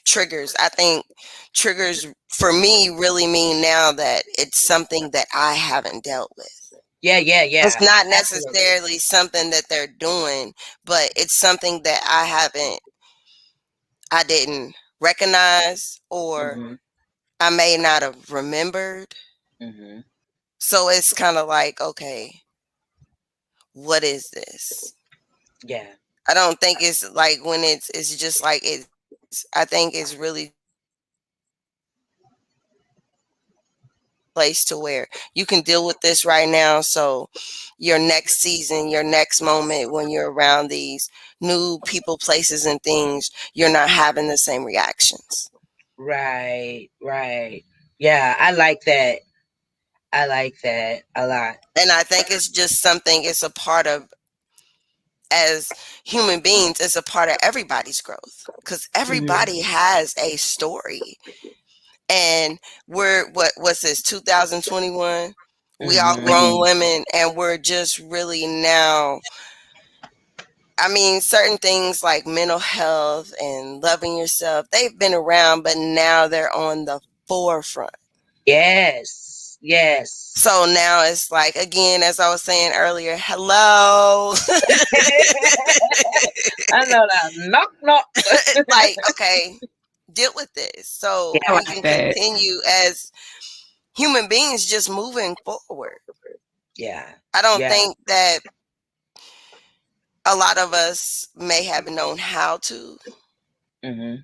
triggers. I think triggers for me really mean now that it's something that I haven't dealt with. Yeah, yeah, It's yeah. not Absolutely. necessarily something that they're doing, but it's something that I didn't recognize, or Hmm. I may not have remembered. Hmm. So it's kind of like, okay, what is this? Yeah. I don't think it's like when it's just like I think it's really just place to where you can deal with this right now. So your next season, your next moment when you're around these new people, places, and things, you're not having the same reactions. Right, right. Yeah, I like that. I like that a lot. And I think it's just something, it's a part of, as human beings, it's a part of everybody's growth because Hmm. everybody has a story. And we're, what's this, 2021? We all grown Hmm. women, and we're just really now, I mean, certain things like mental health and loving yourself, they've been around, but now they're on the forefront. Yes, yes. So now it's like, again, as I was saying earlier, hello. I know that. Knock, knock. Like, okay, deal with this so I Yeah, we like can that. continue as human beings just moving forward. yeah, I don't yeah. think that a lot of us may have known how to, Hmm.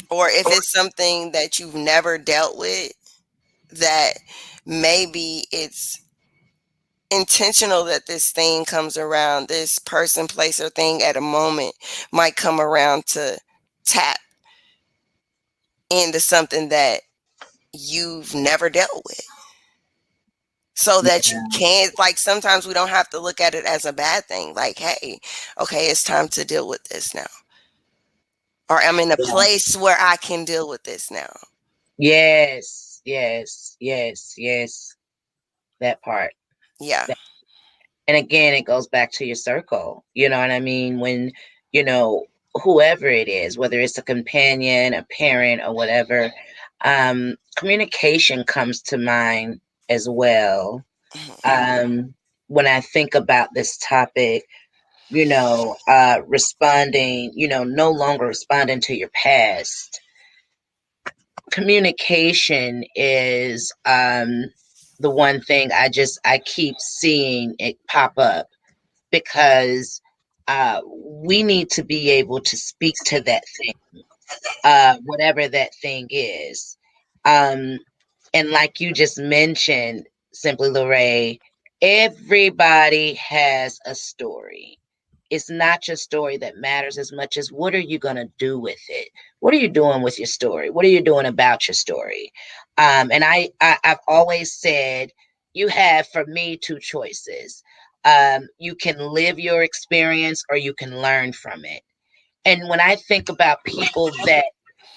or if it's something that you've never dealt with, that maybe it's intentional that this thing comes around, this person, place, or thing at a moment might come around to tap into something that you've never dealt with. So that you can't, like, sometimes we don't have to look at it as a bad thing. Like, hey, okay, it's time to deal with this now. Or I'm in a place where I can deal with this now. Yes, yes, yes, yes. That part. Yeah. And again, it goes back to your circle. You know what I mean? When, you know, whoever it is, whether it's a companion, a parent, or whatever, communication comes to mind as well. Mhm. When I think about this topic, responding, no longer responding to your past. Communication is the one thing I keep seeing it pop up because we need to be able to speak to that thing, whatever that thing is. Um, and like you just mentioned, Simply Lorray, everybody has a story. It's not your story that matters as much as what are you going to do with it? What are you doing with your story? What are you doing about your story? And I've always said you have, for me, two choices. You can live your experience or you can learn from it. And when I think about people that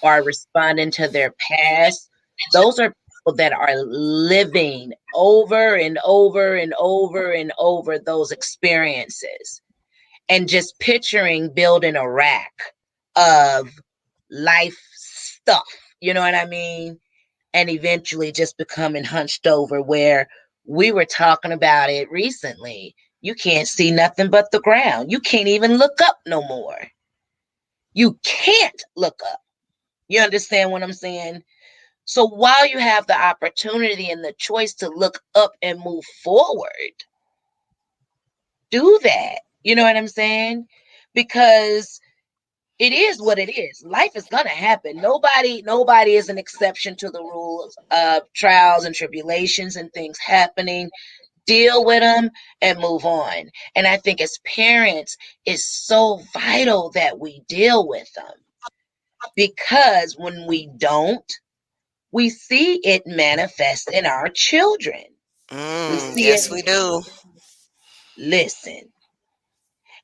are responding to their past, those are people that are living over and over and over and over those experiences and just picturing building a rack of life stuff. You know what I mean? And eventually just becoming hunched over where we were talking about it recently. You can't see nothing but the ground. You can't even look up no more. You can't look up. You understand what I'm saying? So while you have the opportunity and the choice to look up and move forward, do that. You know what I'm saying? Because it is what it is. Life is gonna happen. Nobody is an exception to the rules of trials and tribulations and things happening. Deal with them and move on. And I think as parents, it's so vital that we deal with them because when we don't, we see it manifest in our children. We see it. Yes, we do. Listen.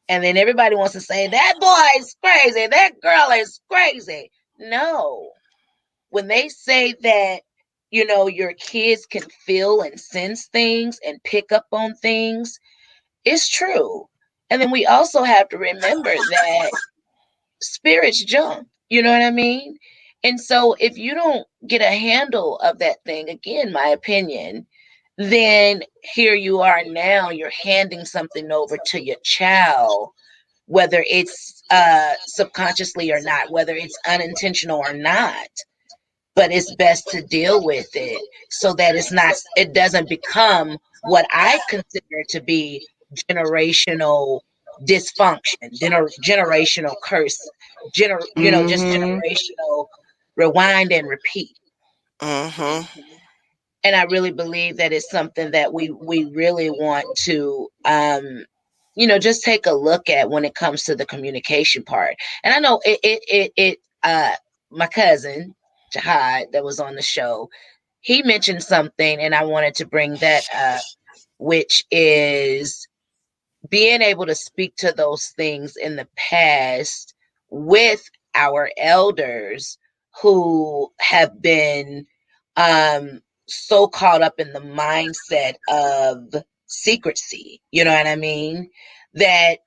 And then everybody wants to say, that boy is crazy. That girl is crazy. No. When they say that, your kids can feel and sense things and pick up on things, it's true. And then we also have to remember that spirits jump. You know what I mean? And so if you don't get a handle of that thing, again, my opinion, then here you are now, you're handing something over to your child, whether it's subconsciously or not, whether it's unintentional or not, but it's best to deal with it so that it doesn't become what I consider to be generational dysfunction, generational curse, just Mm-hmm. generational rewind and repeat. Mm-hmm. And I really believe that it's something that we really want to just take a look at when it comes to the communication part. And I know my cousin Jihad that was on the show, he mentioned something and I wanted to bring that up, which is being able to speak to those things in the past with our elders who have been so caught up in the mindset of secrecy, you know what I mean? That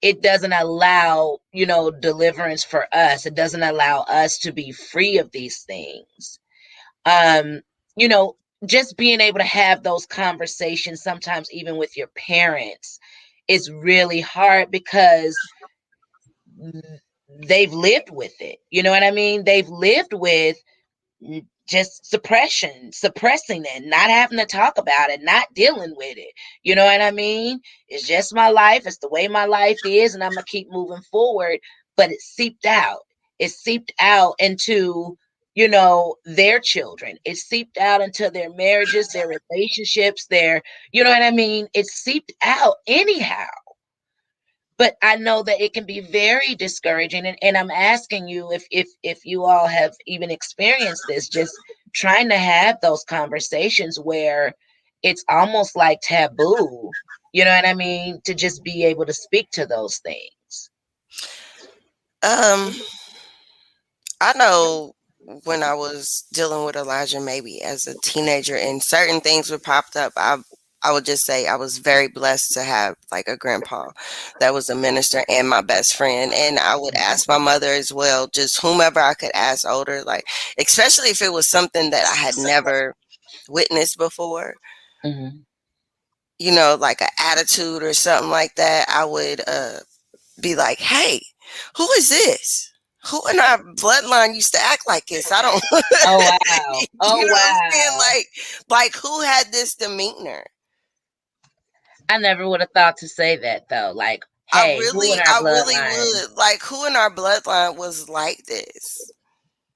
it doesn't allow, deliverance for us. It doesn't allow us to be free of these things. um you know just being able to have those conversations, sometimes even with your parents, is really hard because they've lived with it, you know what I mean? They've lived with just suppressing it, not having to talk about it, not dealing with it, you know what I mean? It's just my life, it's the way my life is, and I'm gonna keep moving forward. But it seeped out into, their children. It seeped out into their marriages, their relationships, you know what I mean? It seeped out anyhow. But I know that it can be very discouraging, and I'm asking you if you all have even experienced this, just trying to have those conversations where it's almost like taboo, you know what I mean, to just be able to speak to those things. Um, I know when I was dealing with Elijah, maybe as a teenager, and certain things were popped up. I would just say I was very blessed to have like a grandpa that was a minister and my best friend. And I would ask my mother as well, just whomever I could ask older, like especially if it was something that I had never witnessed before, Hmm. like an attitude or something like that. I would be like, "Hey, who is this? Who in our bloodline used to act like this? I don't." Oh wow, oh You know what I'm saying? wow. Like who had this demeanor? I never would have thought to say that though, like, hey, who in our I really bloodline? would. Like who in our bloodline was like this?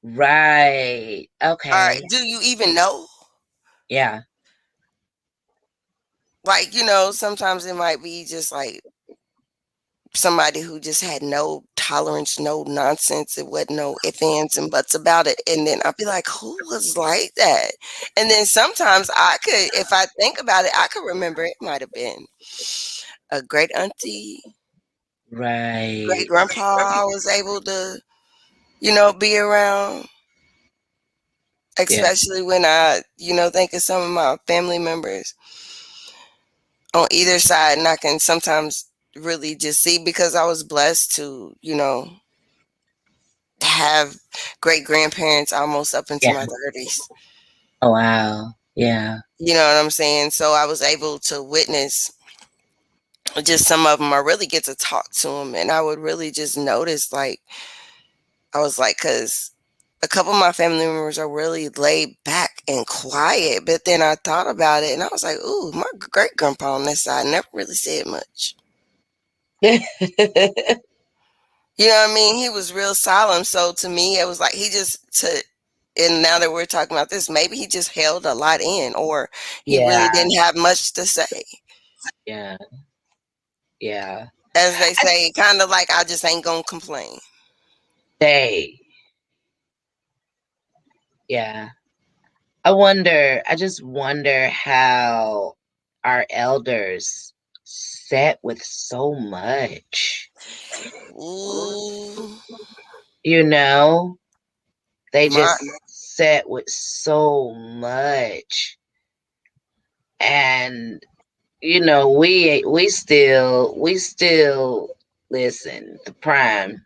Right, All right, okay. do you even know? Yeah, Like, sometimes it might be just like somebody who just had no tolerance, no nonsense. It wasn't no ifs, ands, and buts about it. And then I'd be like, who was like that? And then sometimes I could, if I think about it, I could remember it might have been a great auntie, great right. grandpa I was able to, be around. Yeah, Especially when I, think of some of my family members on either side, and I can sometimes really just see because I was blessed to, have great grandparents almost up into yeah. my 30s. Oh wow, yeah. You know what I'm saying? So I was able to witness just some of them. I really get to talk to them, and I would really just notice, like, I was like, because a couple of my family members are really laid back and quiet. But then I thought about it, and I was like, ooh, my great grandpa on this side never really said much. You know what I mean? He was real solemn. So to me, it was like and now that we're talking about this, maybe he just held a lot in, or he really Yeah, didn't have much to say. yeah, yeah. As they I say, kind of like, I just ain't gonna complain. say, yeah. I just wonder how our elders sat with so much. Ooh, You know, they my, just sat with so much. And we still listen, the prime.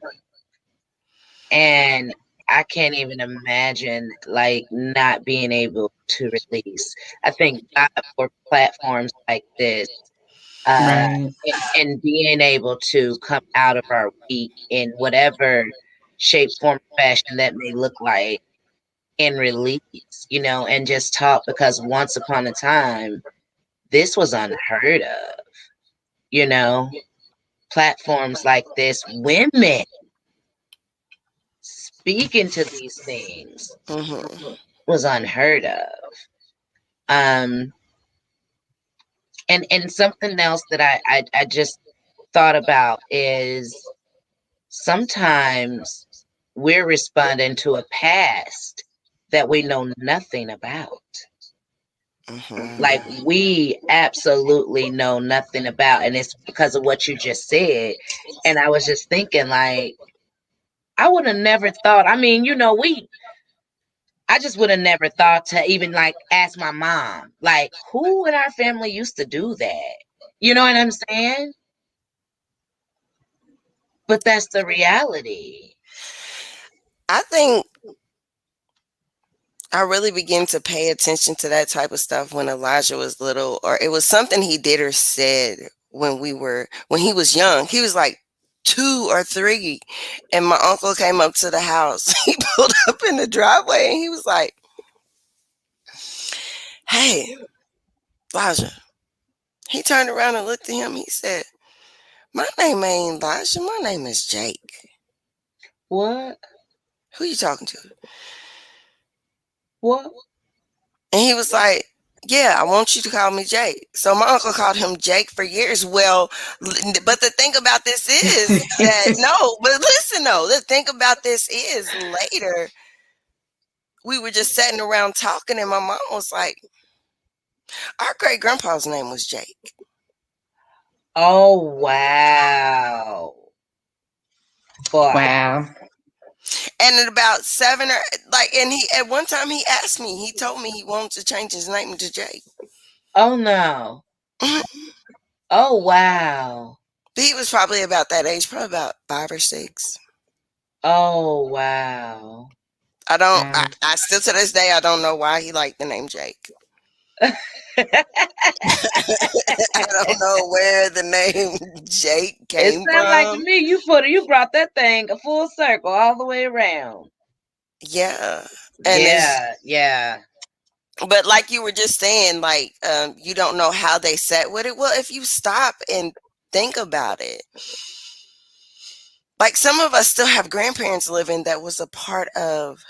And I can't even imagine like not being able to release. I think God for platforms like this, uh, Right. and being able to come out of our week in whatever shape, form, or fashion that may look like and release, and just talk because once upon a time, this was unheard of, you know, platforms like this, women speaking to these things Mm-hmm. was unheard of. Um, and something else that I just thought about is sometimes we're responding to a past that we know nothing about. Like Mm-hmm. we absolutely know nothing about, and it's because of what you just said. And I was just thinking, like, I would have never thought. I mean, I just would have never thought to even like ask my mom, like, who in our family used to do that? You know what I'm saying? But that's the reality. I think I really began to pay attention to that type of stuff when Elijah was little, or it was something he did or said when he was young. He was like 2 or 3, and my uncle came up to the house. He pulled up in the driveway, and he was like, "Hey, Elijah." He turned around and looked at him. He said, "My name ain't Elijah. My name is Jake. What? Who you talking to?" What? And he was like, "Yeah, I want you to call me Jake." So my uncle called him Jake for years. Well, but the thing about this is that no, but listen though, the thing about this is later we were just sitting around talking, and my mom was like, "Our great grandpa's name was Jake." Oh, wow. Boy. Wow. And at about 7 or like, and he at one time he asked me, he told me he wanted to change his name to Jake. Oh, no. Oh, wow. He was probably about that age, probably about 5 or 6. Oh, wow. Wow. I still to this day, I don't know why he liked the name Jake. I don't know where the name Jake It came sounds like to from. me you brought that thing a full circle all the way around. Yeah. And it's, Yeah, yeah, but like you were just saying, like, you don't know how they sat with it. Well, if you stop and think about it, like some of us still have grandparents living that was a part of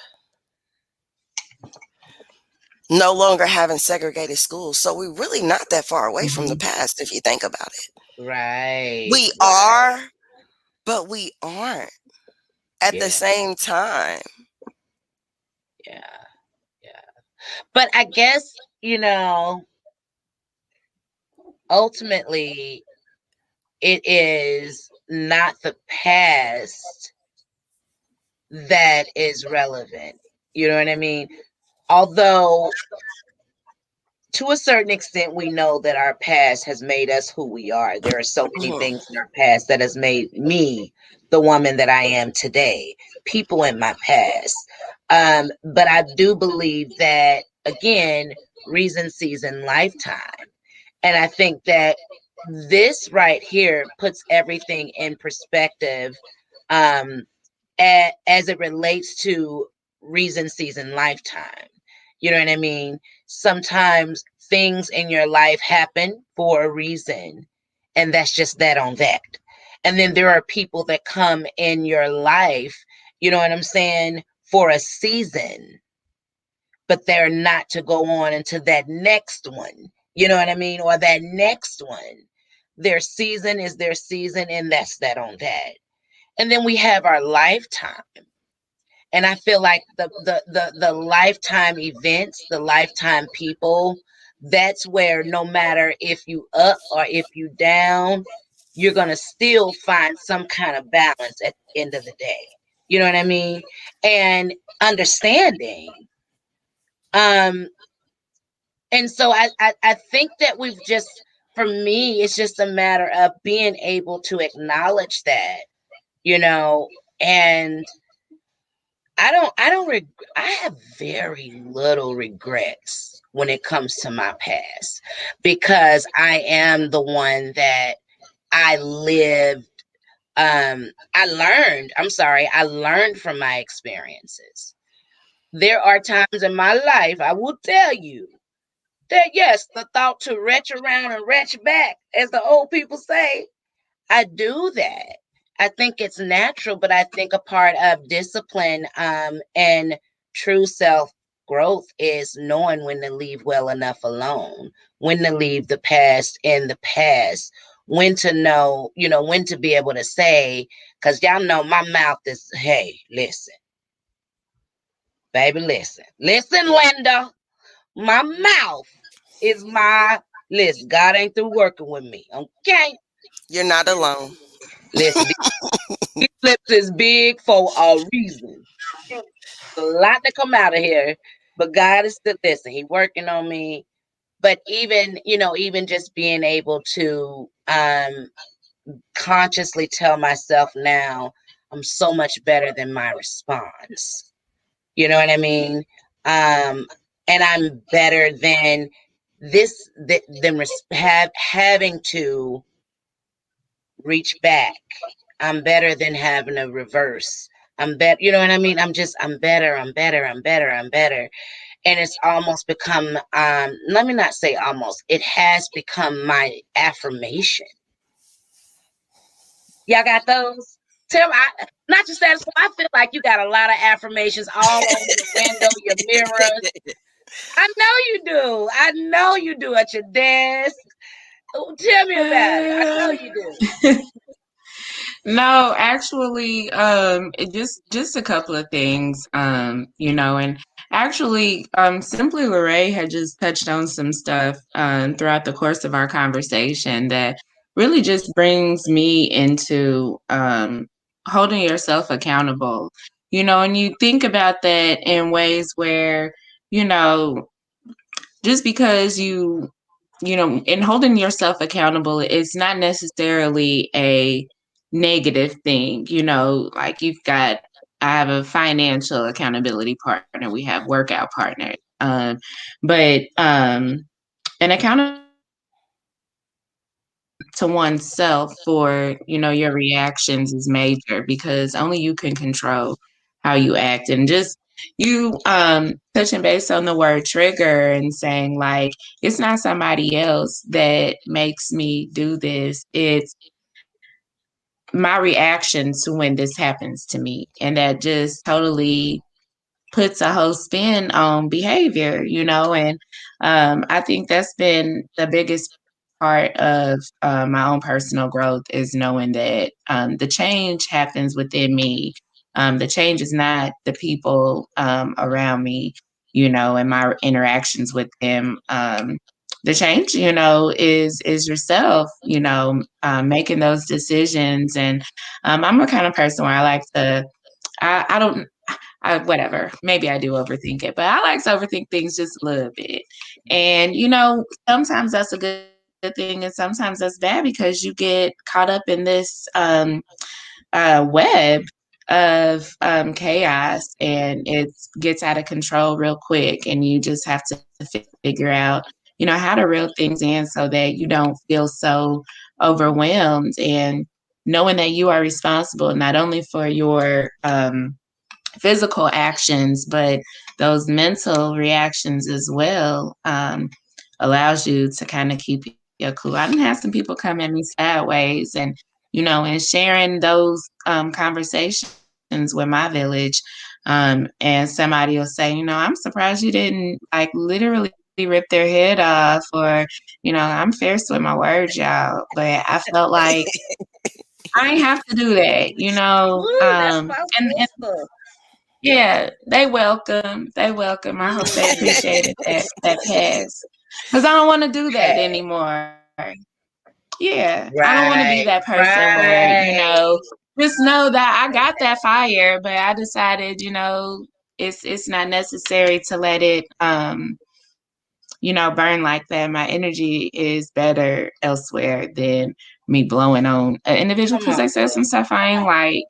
no longer having segregated schools. So we're really not that far away from the Mhm. past if you think about it. right, We right. are, but we aren't at the Yeah, same time. yeah, yeah. But I guess, ultimately it is not the past that is relevant. You know what I mean? Although to a certain extent, we know that our past has made us who we are. There are so many Mhm. things in our past that has made me the woman that I am today. People in my past, but I do believe that again, reason, season, lifetime, and I think that this right here puts everything in perspective. Um, as it relates to reason, season, lifetime. You know what I mean? Sometimes things in your life happen for a reason, and that's just that on that. And then there are people that come in your life, you know what I'm saying, for a season, but they're not to go on into that next one. You know what I mean? Or that next one. Their season is their season, and that's that on that. And then we have our lifetime, and I feel like the lifetime events, the lifetime people, that's where no matter if you up or if you down, you're gonna still find some kind of balance at the end of the day. You know what I mean? And understanding. Um, and so I think that we've just, for me, it's just a matter of being able to acknowledge that, you know, and I have very little regrets when it comes to my past, because I am the one that I lived. I learned from my experiences. There are times in my life, I will tell you, that yes, the thought to retch around and retch back, as the old people say, I do that. I think it's natural, but I think a part of discipline and true self growth is knowing when to leave well enough alone, when to leave the past in the past, when to know, when to be able to say, because y'all know my mouth is, hey, listen, baby, listen, Linda, my mouth is my, listen, God ain't through working with me, okay? You're not alone. Listen, these lips is big for a reason. A lot to come out of here, but God is still, listen, He working on me. But even, even just being able to consciously tell myself now, I'm so much better than my response. You know what I mean? And I'm better than having to reach back. I'm better than having a reverse. I'm better. You know what I mean? I'm better. I'm better. I'm better. I'm better. And it's almost become, let me not say almost, it has become my affirmation. Y'all got those? Tell me, not just that, I feel like you got a lot of affirmations all over your window, your mirrors. I know you do. I know you do at your desk. Tell me about it. I know you do. No, actually, just a couple of things, and actually, Simply Lorraine had just touched on some stuff throughout the course of our conversation that really just brings me into holding yourself accountable, and you think about that in ways where, you know, just because in holding yourself accountable, it's not necessarily a negative thing. Like I have a financial accountability partner, we have workout partners. But an accountability to oneself for, your reactions is major, because only you can control how you act. And just you touching base on the word trigger and saying, like, it's not somebody else that makes me do this, it's my reaction to when this happens to me. And that just totally puts a whole spin on behavior, and I think that's been the biggest part of my own personal growth, is knowing that the change happens within me. The change is not the people around me, and my interactions with them. The change, is yourself, making those decisions. And I'm a kind of person where I like to, I don't, whatever, maybe I do overthink it, but I like to overthink things just a little bit. And, sometimes that's a good thing, and sometimes that's bad, because you get caught up in this web of chaos, and it gets out of control real quick. And you just have to figure out, how to reel things in so that you don't feel so overwhelmed, and knowing that you are responsible not only for your physical actions, but those mental reactions as well, allows you to kind of keep your cool. I done had some people come at me sideways, and and sharing those conversations with my village, and somebody will say, I'm surprised you didn't, like, literally rip their head off, or I'm fierce with my words, y'all, but I felt like I ain't have to do that, Woo, that's my and sister. yeah, they welcome. They welcome. I hope they appreciated that pass, because I don't want to do that Hey, anymore. Yeah, I don't want to be that right, person where, right. just know that I got that fire, but I decided, it's not necessary to let it burn like that. My energy is better elsewhere than me blowing on an individual Come because they on, said some sis. stuff I ain't like.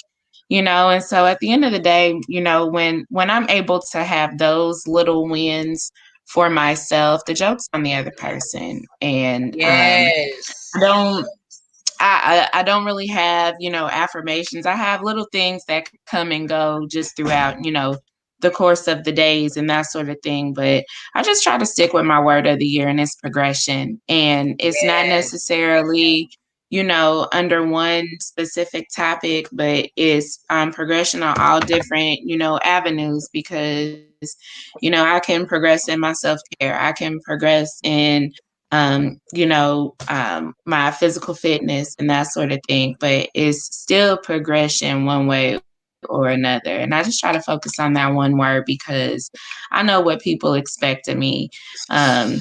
And so at the end of the day, when I'm able to have those little wins for myself, the joke's on the other person. And Yes. I don't I don't really have, affirmations. I have little things that come and go just throughout, the course of the days and that sort of thing. But I just try to stick with my word of the year, and it's progression. And it's not Yes. necessarily, under one specific topic, but it's progression on all different, avenues because, I can progress in my self-care. I can progress in my physical fitness and that sort of thing, but it's still progression one way or another. And I just try to focus on that one word because I know what people expect of me. Um,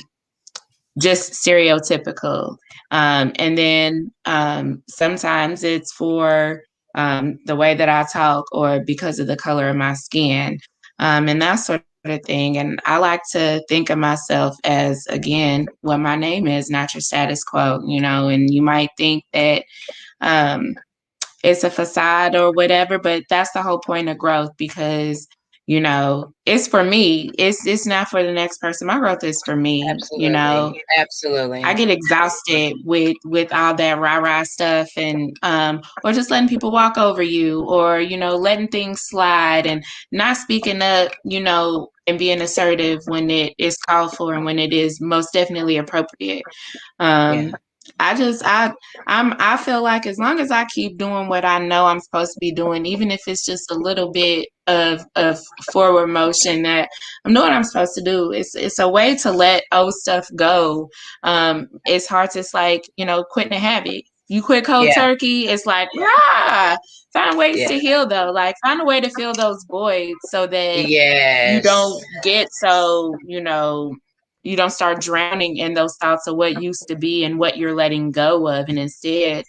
just stereotypical. And then sometimes it's for the way that I talk or because of the color of my skin, and that sort of thing. And I like to think of myself as, again, what my name is, not your status quo, and you might think that um, it's a facade or whatever, but that's the whole point of growth because it's for me. It's not for the next person. My growth is for me. Absolutely. Absolutely. I get exhausted with all that rah-rah stuff and or just letting people walk over you or letting things slide and not speaking up, and being assertive when it is called for and when it is most definitely appropriate. Yeah. Um I feel like as long as I keep doing what I know I'm supposed to be doing, even if it's just a little bit of forward motion that I'm doing what I'm supposed to do. It's a way to let old stuff go. It's hard to, it's like, quitting a habit. You quit cold Yeah. turkey, it's like, ah, find ways Yeah. to heal though. Like find a way to fill those voids so that you Yes. don't get so, you don't start drowning in those thoughts of what used to be and what you're letting go of, and instead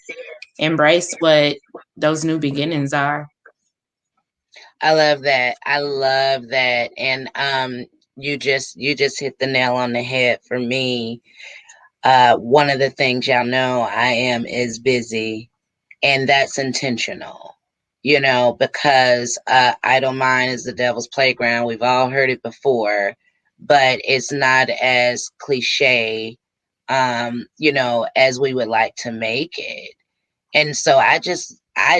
embrace what those new beginnings are. I love that. I love that. And you just hit the nail on the head for me. One of the things y'all know I am is busy, and that's intentional. Because idle mind is the devil's playground. We've all heard it before, but it's not as cliche, as we would like to make it. And so I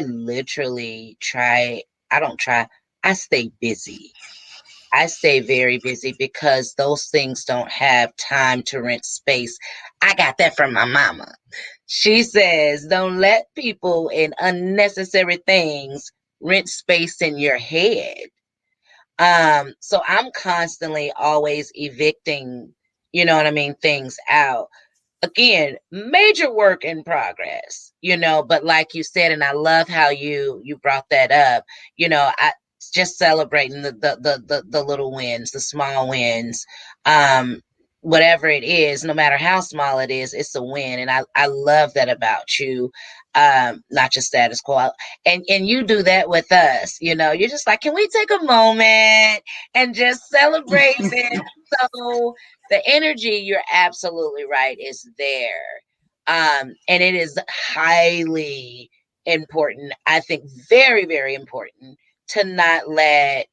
literally try, I don't try, I stay busy. I stay very busy because those things don't have time to rent space. I got that from my mama. She says, don't let people and unnecessary things rent space in your head. So I'm constantly always evicting, things out. Again, major work in progress, but like you said, and I love how you brought that up, I just celebrating the little wins, the small wins, um whatever it is, no matter how small it is, it's a win. And I love that about you. Not just status quo. And you do that with us, you're just like, can we take a moment and just celebrate this? So the energy, you're absolutely right, is there. And it is highly important, I think, very, very important, to not let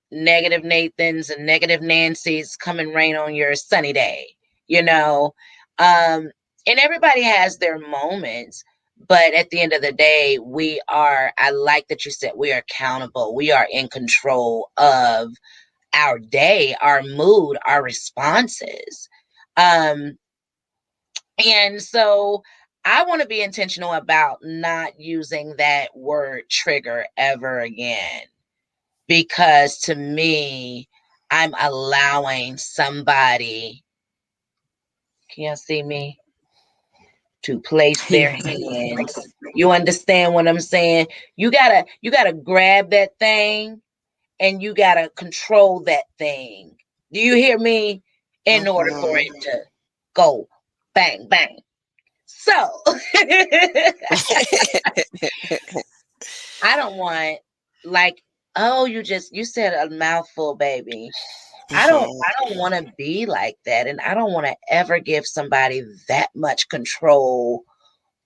negative Nathans and negative Nancys come and rain on your sunny day, you know. And everybody has their moments, but at the end of the day, I like that you said we are accountable. We are in control of our day, our mood, our responses. Um, and so I want to be intentional about not using that word trigger ever again, because to me, I'm allowing somebody, can you see me, to place their Yes. hands. You understand what I'm saying? You gotta grab that thing and you gotta control that thing. Do you hear me? In order for Mhm. it to go bang bang. So I don't want, like, oh, you said a mouthful, baby. Mhm. I don't want to be like that, and I don't want to ever give somebody that much control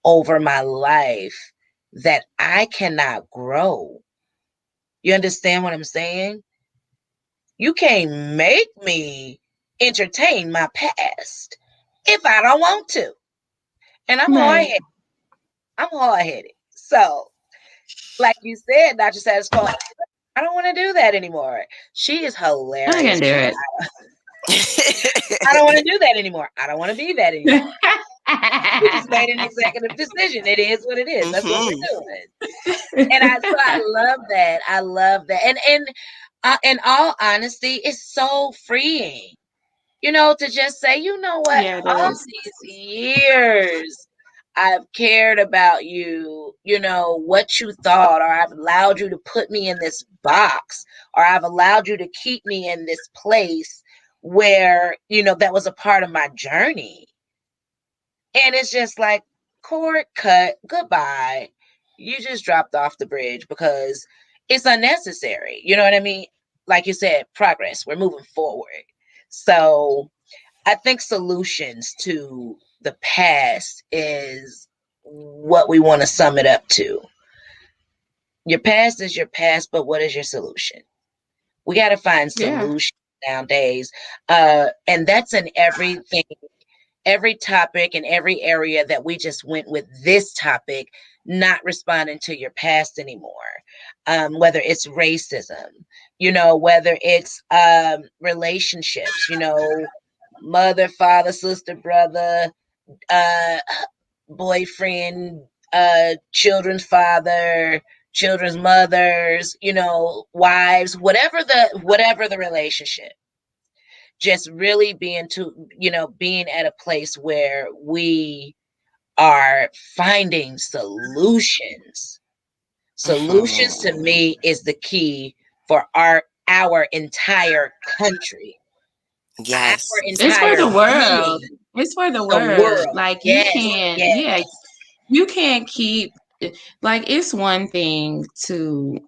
over my life that I cannot grow. You understand what I'm saying? You can't make me entertain my past if I don't want to. And I'm Right. hard-headed. I'm hard-headed. So, like you said, Dr. Status Quo, I don't want to do that anymore. She is I hilarious. can do it. I don't want to do that anymore. I don't want to be that anymore. We just made an executive decision. It is what it is. That's what we're doing. And I love that. I love that. And in all honesty, it's so freeing. To just say, you know what? Yeah, it All is. these years I've cared about you, what you thought, or I've allowed you to put me in this box, or I've allowed you to keep me in this place where, that was a part of my journey. And it's just like, cord cut, goodbye. You just dropped off the bridge because it's unnecessary. You know what I mean? Like you said, progress. We're moving forward. So I think solutions to the past is what we want to sum it up to. Your past is your past, but what is your solution? We got to find Yeah. solutions nowadays. And that's in everything, every topic and every area that we just went with this topic, not responding to your past anymore. Whether it's racism, whether it's relationships, mother, father, sister, brother, uh, boyfriend, children's father, children's mothers, wives, whatever the relationship. Just really being at a place where we are finding solutions. Solutions to me is the key for our entire country. Yes. Our It's for entire the world. being. It's for the The world. world. Like you Yes, can't, yes. yeah, you can't keep like it's one thing to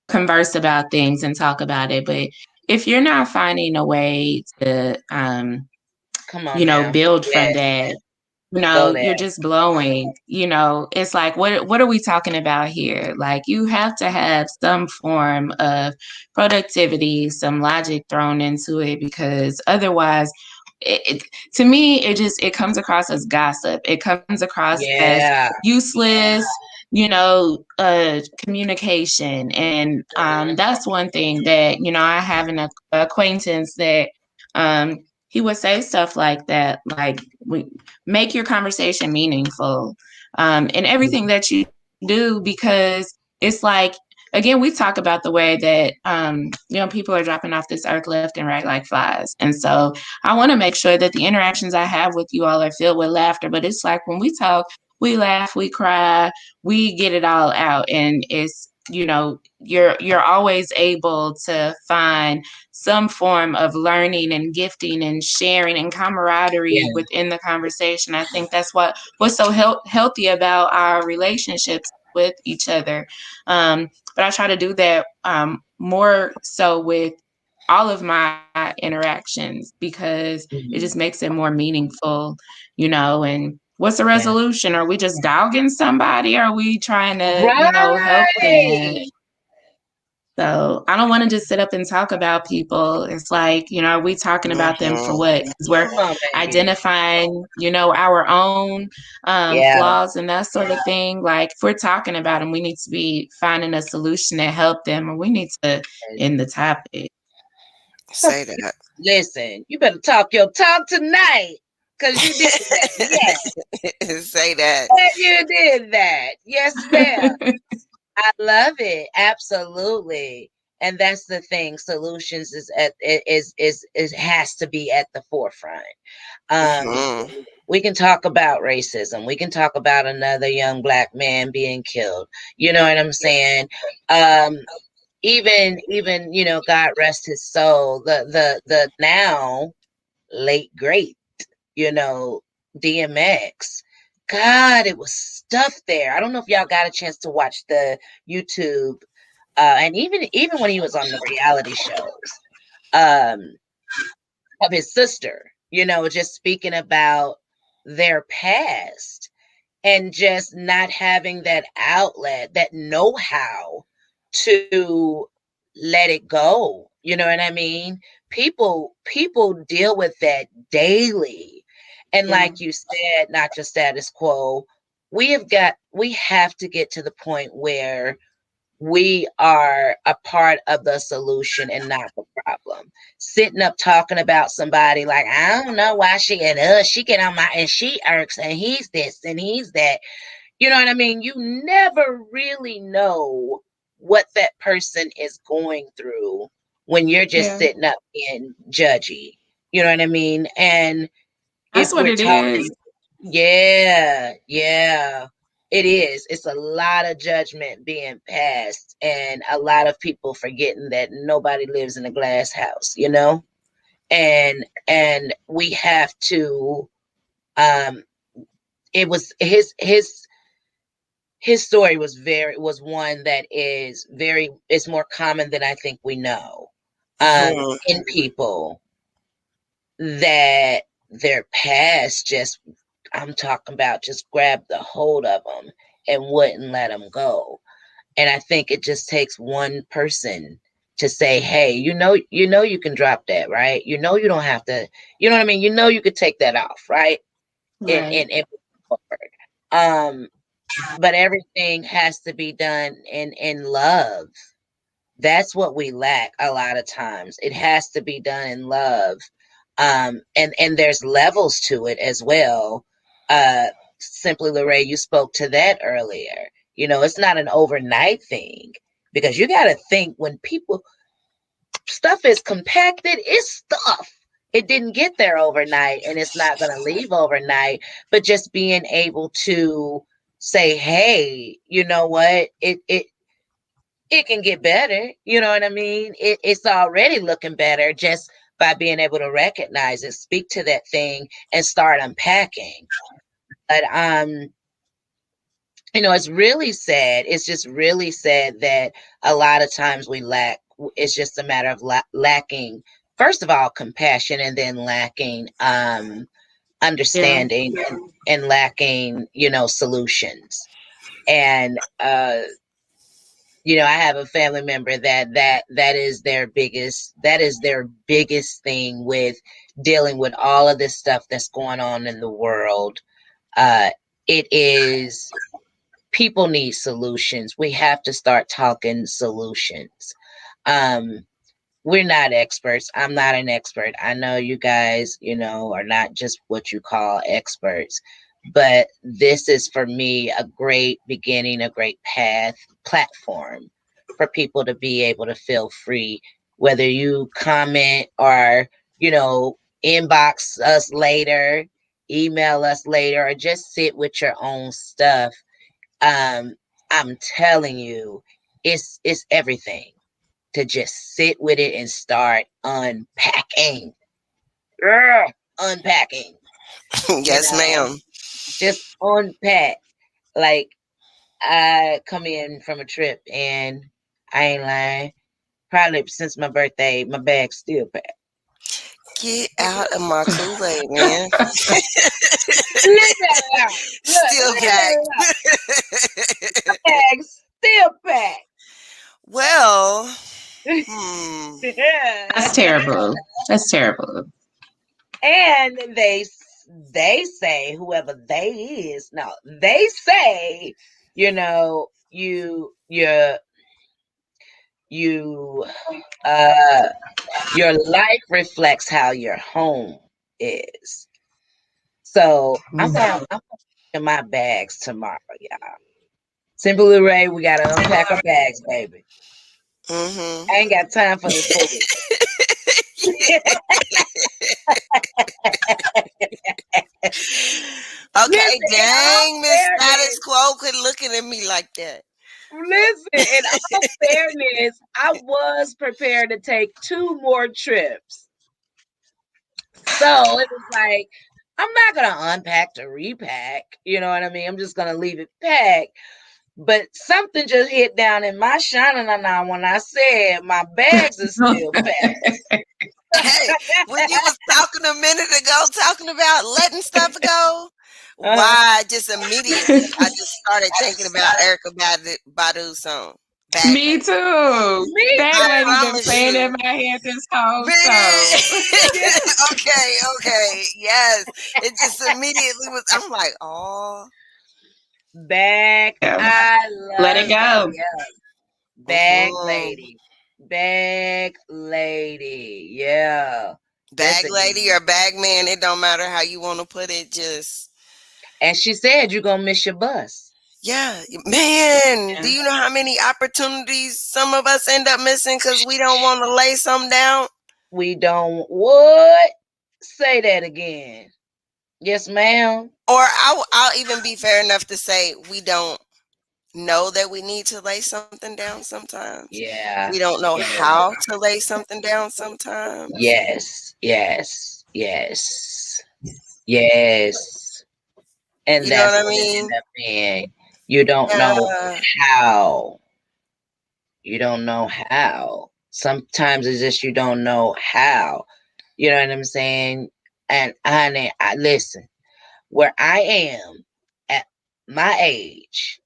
converse about things and talk about it, but if you're not finding a way to Come on now. build from Yes. that, Go you're there. just blowing, it's like, what are we talking about here? Like, you have to have some form of productivity, some logic thrown into it, because otherwise, to me, it comes across as gossip. It comes across as Yeah. useless, communication. And that's one thing that, I have an acquaintance that he would say stuff like that, like, make your conversation meaningful in everything that you do, because it's like, again, we talk about the way that people are dropping off this earth left and right like flies. And so I want to make sure that the interactions I have with you all are filled with laughter. But it's like, when we talk, we laugh, we cry, we get it all out. And it's, you're always able to find some form of learning and gifting and sharing and camaraderie Yeah. within the conversation. I think that's what's so healthy about our relationships with each other. But I try to do that more so with all of my interactions, because it just makes it more meaningful, and what's the Yeah. resolution? Are we just dogging somebody? Are we trying to, help them? Right. So I don't want to just sit up and talk about people. It's like, are we talking about them for what? Because we're Come on, baby. identifying, our own Yeah. flaws and that sort of thing. Like, if we're talking about them, we need to be finding a solution to help them, or we need to end the topic. Say that. Listen, you better talk your talk tonight, because you did that. Yes. Say that. You did that. Yes, ma'am. I love it. Absolutely. And that's the thing. Solutions is has to be at the forefront. Um, we can talk about racism. We can talk about another young Black man being killed. You know what I'm saying? Um, even God rest his soul, the now late great, you know DMX. God, it was stuff there. I don't know if y'all got a chance to watch the YouTube, and even when he was on the reality shows, um of his sister, just speaking about their past, and just not having that outlet, that know-how, to let it go. You know what I mean? People deal with that daily. And Yeah. like you said, not just status quo, we have to get to the point where we are a part of the solution and not the problem. Sitting up talking about somebody like, I don't know why she get on my, and she irks, and he's this and he's that. You know what I mean? You never really know what that person is going through when you're just Yeah. sitting up being judgy. You know what I mean? And That's if what we're it is. talking, yeah, yeah, it is. It's a lot of judgment being passed, and a lot of people forgetting that nobody lives in a glass house, you know? And we have to um it was his story was one that is more common than I think we know. In people that their past just, I'm talking about, just grabbed the hold of them and wouldn't let them go. And I think it just takes one person to say, "Hey, you can drop that, right? You know, you don't have to. You know what I mean? You know, you could take that off, right? Right. And move forward." Um, but everything has to be done in love. That's what we lack a lot of times. It has to be done in love. And there's levels to it as well. uh Simply Lorraine, you spoke to that earlier. You know, it's not an overnight thing, because you got to think, when people stuff is compacted, it's stuff. It didn't get there overnight, and it's not going to leave overnight. But just being able to say, hey, you know what, it can get better. You know what I mean? It's already looking better just by being able to recognize it, speak to that thing, and start unpacking. But it's really sad. It's just really sad that a lot of times we lack. It's just a matter of lacking, first of all, compassion, and then lacking Yeah. understanding, and lacking, solutions. And I have a family member that is their biggest thing with dealing with all of this stuff that's going on in the world. Uh, it is, people need solutions. We have to start talking solutions. Um, we're not experts. I'm not an expert. I know you guys, are not just what you call experts, but this is for me a great beginning, a great platform for people to be able to feel free, whether you comment or, inbox us later, email us later, or just sit with your own stuff. um, I'm telling you, it's everything to just sit with it and start unpacking. Ugh, unpacking, you Yes, know, ma'am. just unpack. Like, I come in from a trip, and I ain't lying, probably since my birthday, my bag's still packed. Get out of my Kool-Aid, man. Leave that alone. Look, Still leave that packed. alone. Bag's still packed. Well, hmm. That's terrible. That's terrible. And they say, whoever they is, no, they say, you uh your life reflects how your home is. So I'm in my bags tomorrow, y'all. Simply Ray, we gotta unpack our bags, baby. Mm-hmm. I ain't got time for this fool. Okay, Listen, in all dang, Miss Status fairness, Quo, quit looking at me like that. in all fairness, I was prepared to take 2 more trips. So it was like, I'm not gonna unpack to repack. You know what I mean? I'm just gonna leave it packed. But something just hit down in my shining when I said my bags are still packed. Hey, when you was talking a minute ago, talking about letting stuff go, Uh-huh. why just immediately I just started thinking about Erica Badu's song. Bag Me lady. too. Me Bag I lady been promise playing in you. my head this whole show. Man. Okay. Yes. It just immediately was. I'm like, oh. Bag. Yeah. I Let it love it. go. Yeah. Bag Mm-hmm. lady. Bag lady. Yeah. That's Bag it. lady or bag man, it don't matter how you want to put it. Just And she said you're gonna miss your bus. yeah, man. Do Yeah. you know how many opportunities some of us end up missing because we don't want to lay some down? We don't what? Say that again. Yes, ma'am. Or I'll even be fair enough to say we don't know that we need to lay something down sometimes. We Yeah. don't know Yeah. how to lay something down sometimes. Yes. Yes. Yes. Yes. And You know that's what I what it mean? ended up being. You don't know Yeah. how. You don't know how. Sometimes it's just you don't know how. You know what I'm saying? And honey, listen, where I am at my age,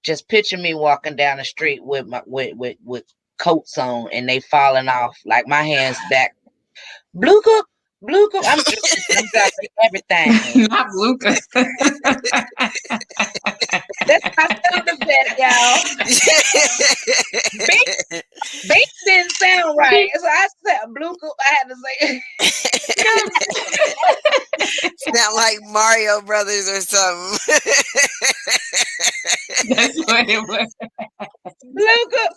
just picture me walking down the street with my with coats on and they falling off like my hands back. Blue cook, blue cook. I'm dropping everything. Not Luca. That's my sound effect, y'all. Beep, beep didn't sound right. So I said blue cook. I had to say Sound like Mario Brothers or something. That's what it was. blue cook.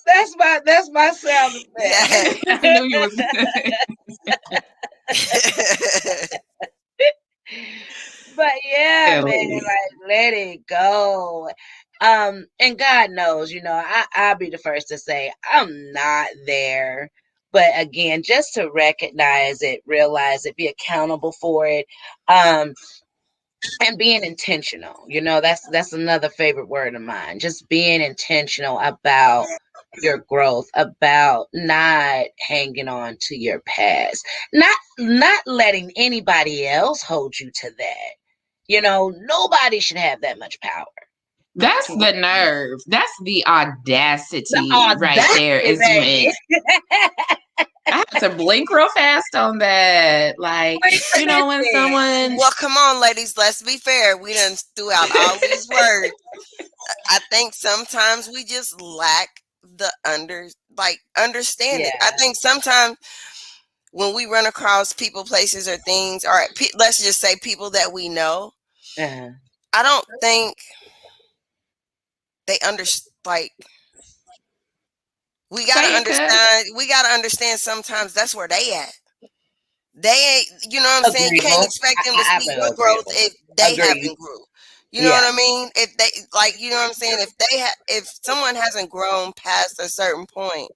That's my sound Yeah. effect. I knew you was. But yeah, man, Silly. like let it go. And God knows, I'll be the first to say I'm not there. But again, just to recognize it, realize it, be accountable for it, and being intentional. That's another favorite word of mine. Just being intentional about your growth, about not hanging on to your past, not letting anybody else hold you to that. Nobody should have that much power. That's the nerve. That's the The audacity right there. audacity, Is when baby. I had to blink real fast on that. Like, when Listen, someone. Well, come on, ladies. Let's be fair. We done threw out all these words. I think sometimes we just lack the understanding. I yeah. think sometimes when we run across people, places, or things, or let's just say people that we know, Uh-huh. I don't think they understand. Like we gotta Say it, cuz. understand. We gotta understand. Sometimes that's where they at. They ain't. You know what I'm saying? You can't Agreeable. expect them to I see feel your growth agreeable. if they Agreed. haven't grew. You know Yeah. what I mean? If they you know what I'm saying? If someone hasn't grown past a certain point,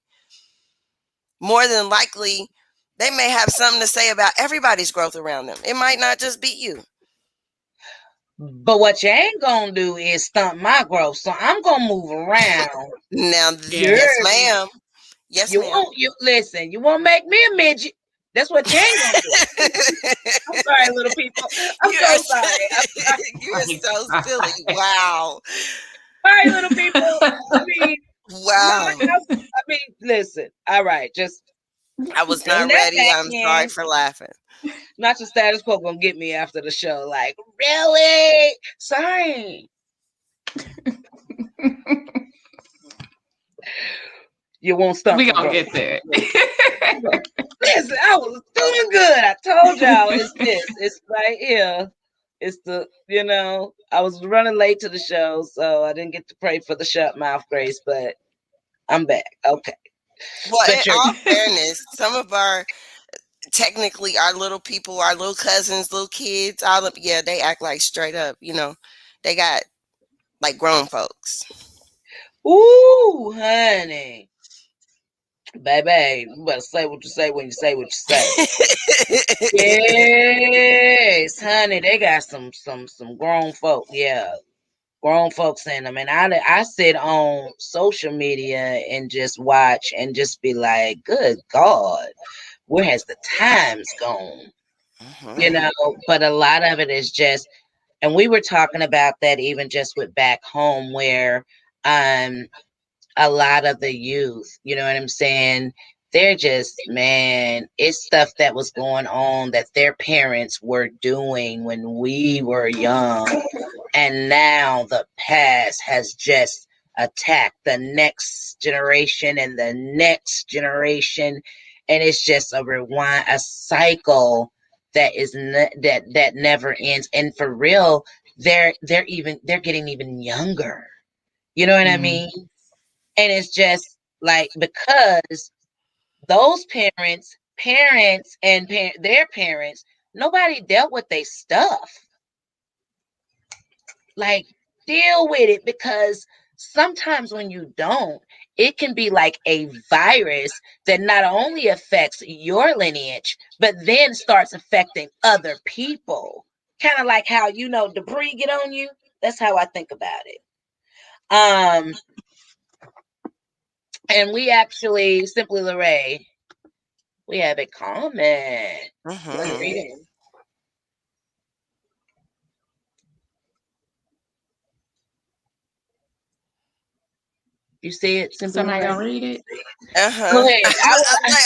more than likely they may have something to say about everybody's growth around them. It might not just be you. But what you ain't gonna do is stunt my growth. So I'm gonna move around. Now, You Yeah. yes, heard me. ma'am. Yes, You ma'am. won't. You listen. You won't make me a midget. That's what you ain't gonna do. I'm sorry, little people. I'm you so are sorry. I'm sorry. you are so silly. Wow. Sorry, little people. I mean, Wow. I mean, listen. All right, just I was bring not that ready. back I'm sorry in. for laughing. Not your status quo gonna get me after the show. Like, really? Sorry. You won't stop We my gonna growth. get there. Listen, I was doing good. I told y'all it's this. It's right here. It's I was running late to the show, so I didn't get to pray for the shut mouth grace, but I'm back. Okay. Well, in But you're all fairness, some of our technically our little people, our little cousins, little kids, all of yeah, they act like straight up, they got like grown folks. ooh, honey. Baby, you better say what you say when you say what you say. Yes, honey, they got some grown folk. Yeah, grown folks in them, and I sit on social media and just watch and just be like, "Good God, where has the times gone?" You Mhm. know. But a lot of it is just, and we were talking about that even just with back home, where um a lot of the youth, you know what I'm saying? They're just, man, it's stuff that was going on that their parents were doing when we were young. And now the past has just attacked the next generation and the next generation. And it's just a rewind, a cycle that is that never ends. And for real, they're getting even younger. You know what I mean? And it's just like, because those their parents, nobody dealt with their stuff. Like, deal with it, because sometimes when you don't, it can be like a virus that not only affects your lineage, but then starts affecting other people. Kind of like how, debris get on you. That's how I think about it. And we actually, Simply Lorraine, we have a comment. Mm-hmm. Let me read it. You see it, Simply Somebody Lorraine? gonna read it? Go Uh-huh. ahead.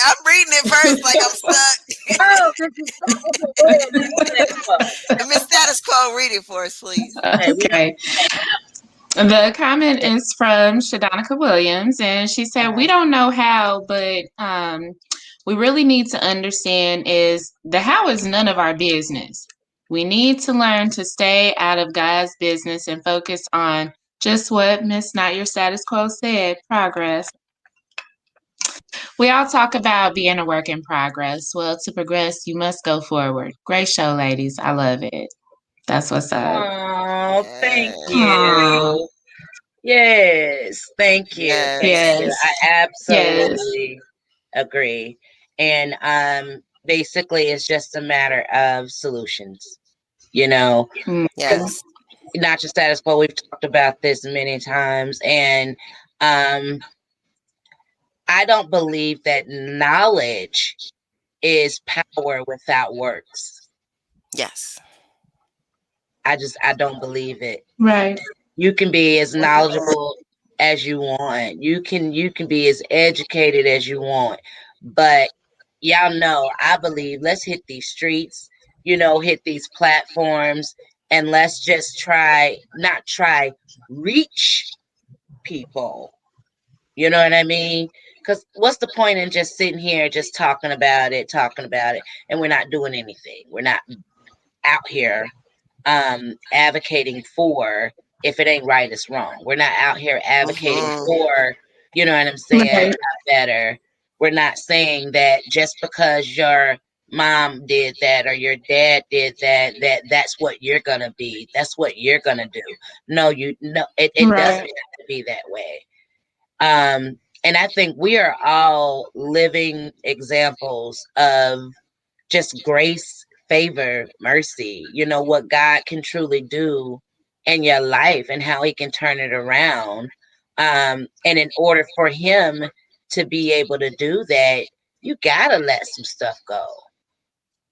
I'm reading it first, like I'm stuck. Oh, this is okay. Go ahead. Miss Miss Status Quo, read it for us, please. Okay, we Okay. The comment is from Shadonica Williams, and she said, "We don't know how, but we really need to understand is the how is none of our business. We need to learn to stay out of God's business and focus on just what Miss Not Your Status Quo said, progress. We all talk about being a work in progress. Well, to progress, you must go forward. Great show, ladies. I love it. That's what's up." Oh, thank Yes. you. Yes, thank you. Thank Yes. you. Yes. I Yes. absolutely agree. And basically it's just a matter of solutions. You know, Yes. Not your status quo. We've talked about this many times. And I don't believe that knowledge is power without works. Yes. I don't believe it. Right. You can be as knowledgeable as you want. You can be as educated as you want. But y'all know, I believe, let's hit these streets, hit these platforms, and let's just not try, reach people. You know what I mean? Because what's the point in just sitting here just talking about it, and we're not doing anything. We're not out here advocating for, if it ain't right, it's wrong. We're not out here advocating for, you know what I'm saying, Right. better. We're not saying that just because your mom did that or your dad did that, that's what you're gonna be. That's what you're gonna do. No, it doesn't Right. have to be that way. And I think we are all living examples of just grace, favor, mercy, what God can truly do in your life and how he can turn it around. And in order for him to be able to do that, you gotta let some stuff go.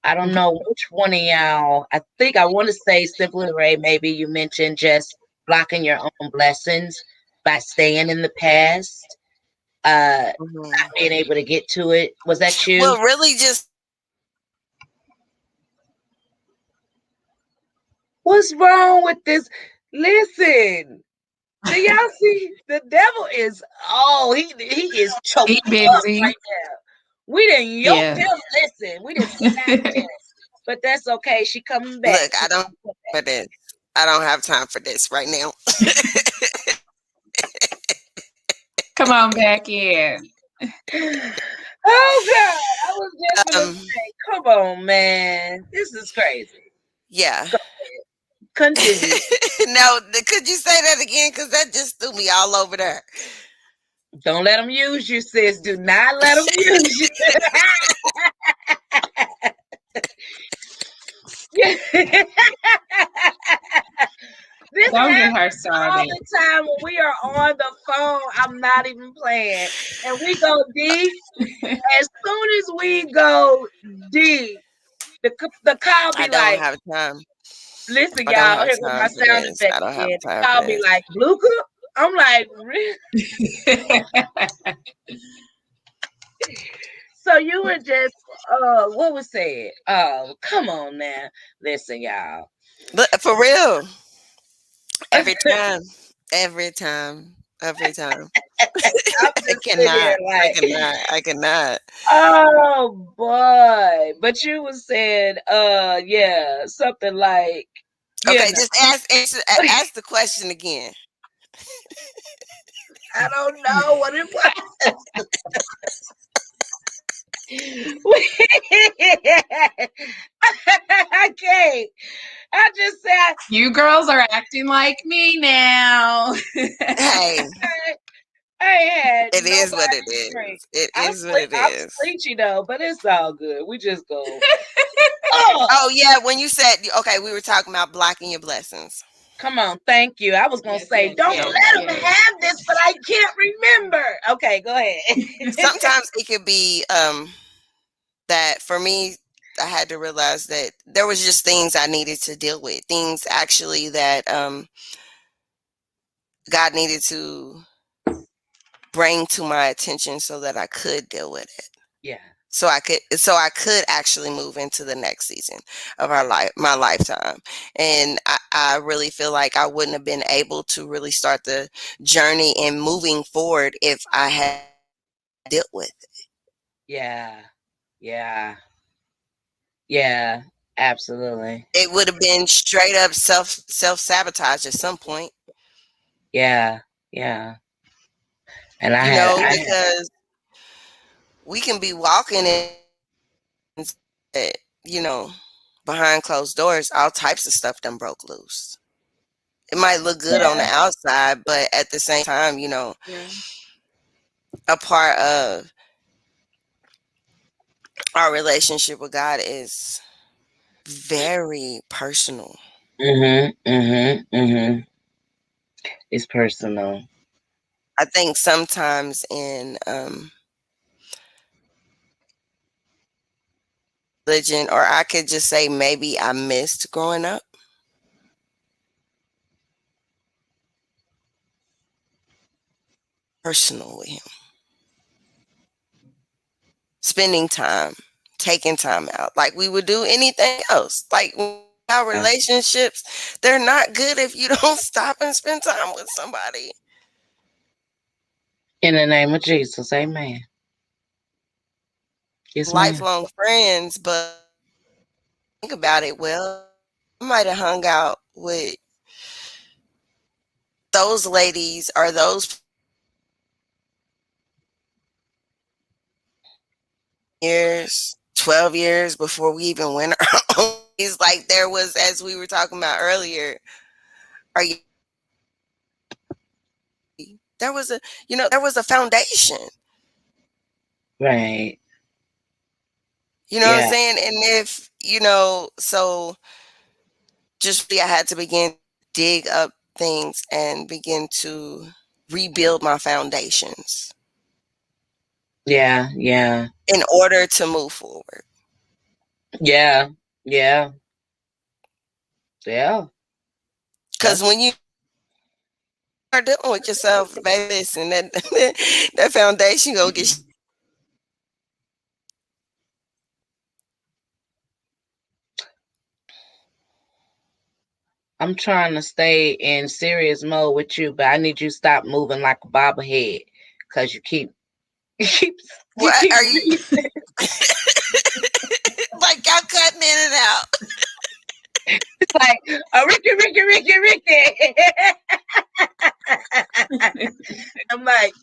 I don't know which one of y'all. I want to say, Simply Ray, maybe you mentioned just blocking your own blessings by staying in the past, not being able to get to it. Was that you? Well, really, just What's wrong with this? Listen, do y'all see? The devil is, he is choked He up busy. right now. We didn't yoked Yeah. him. Listen, we didn't snapped him. But that's okay. She coming back. look. I don't for this. I don't have time for this right now. Come on back in. Oh God. I was just gonna Um. say, come on, man. This is crazy. Yeah. Go ahead. Continue. No, could you say that again? Because that just threw me all over there. Don't let them use you, sis. Do not let them use you. This Don't get her happens all started. the time when we are on the phone. I'm not even playing. And we go deep. As soon as we go deep, the call I be don't like, have time. listen, I don't y'all, have here go time my for sound this. effect I don't have again. The time for call be this. like, Bluka? I'm like, really? So you were just what was said? Oh, come on now. Listen, y'all. But for real, every time, every time, every time. I'm I just sitting here cannot. I like, cannot. I cannot. oh boy. But you was saying, yeah, something like, you Okay, know, just ask the question again. I don't know what it was. I can't. I just said You girls are acting like me now. Hey, I ain't had it is what nobody it to drink. is. It is what it I'm is. preachy though, but it's all good. We just go. Oh, Oh yeah, when you said okay, we were talking about blocking your blessings. come on, thank you. I was gonna Yes, say, yes, don't yes, let them yes. have this, but I can't remember. Okay, go ahead. Sometimes it could be that for me, I had to realize that there was just things I needed to deal with. Things actually that God needed to bring to my attention so that I could deal with it. Yeah, So I could actually move into the next season of our life, my lifetime. And I really feel like I wouldn't have been able to really start the journey and moving forward if I had dealt with it. yeah, yeah, yeah. Absolutely. It would have been straight up self sabotage at some point, Yeah, yeah. And I had because we can be walking in, eh, you know, behind closed doors, all types of stuff done broke loose. It might look good on the yeah, outside, but at the same time, Yeah. a part of our relationship with God is very personal. mm-hmm. It's personal. I think sometimes in religion, or I could just say maybe I missed growing up personal with Him, spending time, taking time out, like we would do anything else. Like our Yeah. relationships, they're not good if you don't stop and spend time with somebody. In the name of Jesus, amen. Yes, ma'am. Lifelong friends, but think about it. Well, I might have hung out with those ladies or those years, 12 years before we even went our own ways. Like there was, as we were talking about earlier, are you, there was there was a foundation. Right. You know what I'm Yeah. saying? And if, so just I had to begin to dig up things and begin to rebuild my foundations Yeah. Yeah. in order to move forward. Yeah. Yeah. Yeah. Because That's when you are dealing with yourself, baby, listen, that that foundation gonna get I'm trying to stay in serious mode with you, but I need you to stop moving like a bobblehead because you keep you keep you what keep are you like y'all cutting in and out. it's like Ricky, Ricky, Ricky, Ricky. I'm like,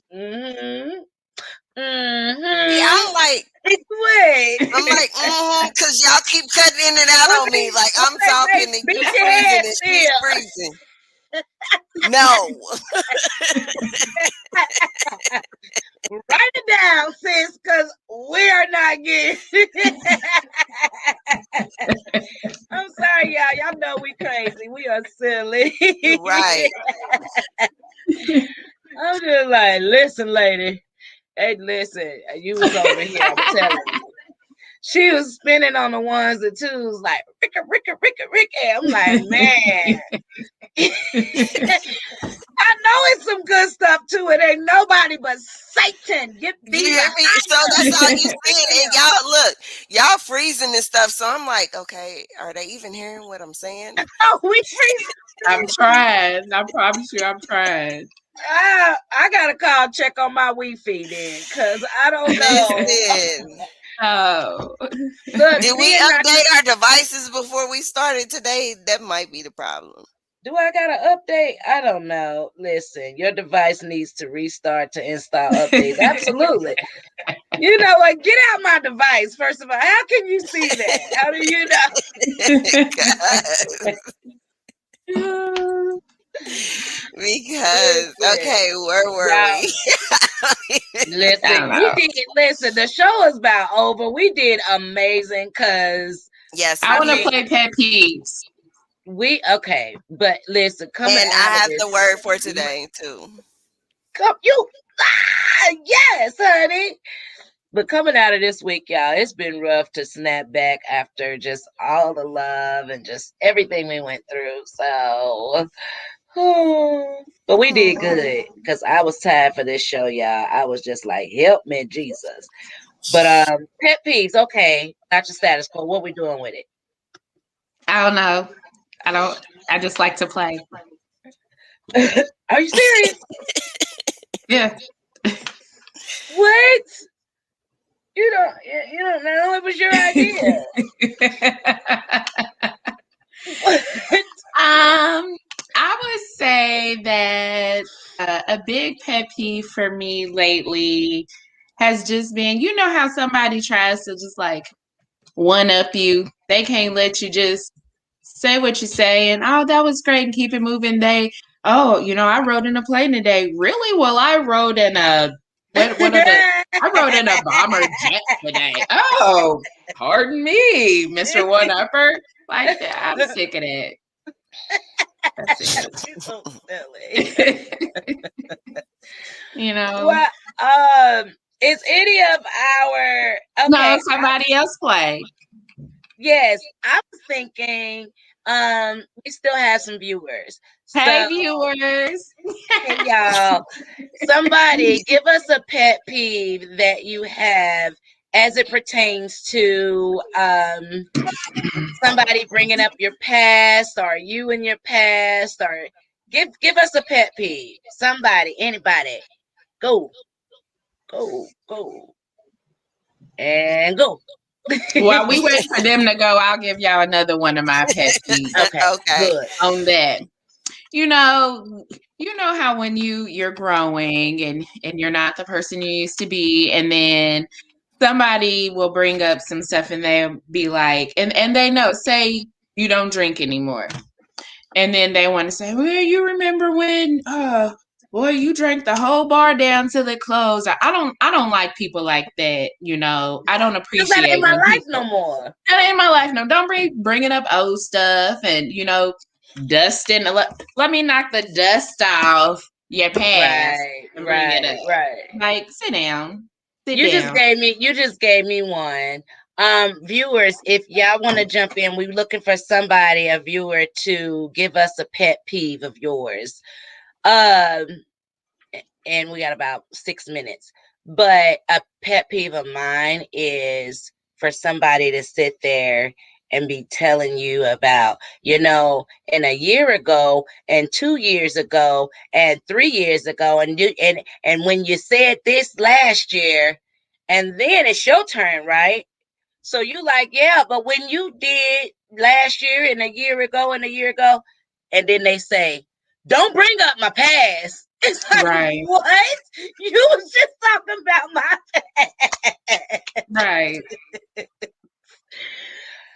Yeah, mm-hmm. Wait. because y'all keep cutting in and out on me. Like I'm Wait, talking and you beat your freezing head and she's still. freezing. No. Write it down, sis, because we are not getting. I'm sorry, y'all. Y'all know we crazy. We are silly. Right. I'm just like, listen, lady. Hey, listen. You was over here. I'm telling you. She was spinning on the ones and twos, like Ricky, Ricky, Ricky, Ricky. I'm like, man. I know it's some good stuff to it. Ain't nobody but Satan. Get You thee hear me? So that's all you saying. And y'all look, y'all freezing and stuff. So I'm like, okay, are they even hearing what I'm saying? Oh, we freeze. I'm trying. I promise you, I'm trying. I gotta call check on my Wi-Fi then, cause I don't know. Listen. Oh. Look, Did we update our devices before we started today? That might be the problem. Do I gotta update? I don't know. Listen, your device needs to restart to install updates. Absolutely. You know what? Get out my device, first of all. How can you see that? How do you know? Because okay, where were we? Listen, listen, the show is about over. We did amazing because yes, I want to play pet peeves. But listen, coming and out I have of this, the word for today too. Yes, honey. But coming out of this week, y'all, it's been rough to snap back after just all the love and just everything we went through. So, but we did good because I was tired for this show, y'all. I was just like, help me, Jesus. But pet peeves, okay. Not your status quo. What we doing with it? I don't know. I just like to play. Are you serious? Yeah. What? You don't know it was your idea. I would say that a big pet peeve for me lately has just been, you know how somebody tries to just like one up you. They can't let you just say what you say and oh that was great and keep it moving. I rode in a plane today. Really? Well, I rode in a I rode in a bomber jet today. Oh, pardon me, Mr. One Upper. Like that. I'm sick of that. That's it. You're so silly. Well, is any of our no, somebody else play. Yes, I was thinking we still have some viewers. Hey viewers. Hey y'all. Somebody give us a pet peeve that you have as it pertains to somebody bringing up your past or you in your past, or give us a pet peeve. Somebody, anybody. Go. And go. While we wait for them to go, I'll give y'all another one of my pet peeves. Okay. Good. On that. You know how when you're growing and you're not the person you used to be, and then somebody will bring up some stuff and they'll be like, and they know, say you don't drink anymore. And then they want to say, well, you remember when boy, you drank the whole bar down till it closed. I don't like people like that, I don't appreciate that ain't my life no more. That ain't my life no. Don't bringing up old stuff and dusting. Let me knock the dust off your past and bring it up. Right. Like, sit down. You just gave me one. Viewers, if y'all want to jump in, we're looking for somebody, a viewer, to give us a pet peeve of yours. And we got about 6 minutes. But a pet peeve of mine is for somebody to sit there and be telling you about, in a year ago and 2 years ago and 3 years ago, and when you said this last year, and then it's your turn, right? So you like, yeah, but when you did last year and a year ago, and then they say, don't bring up my past. It's like, right. What? You was just talking about my past. Right.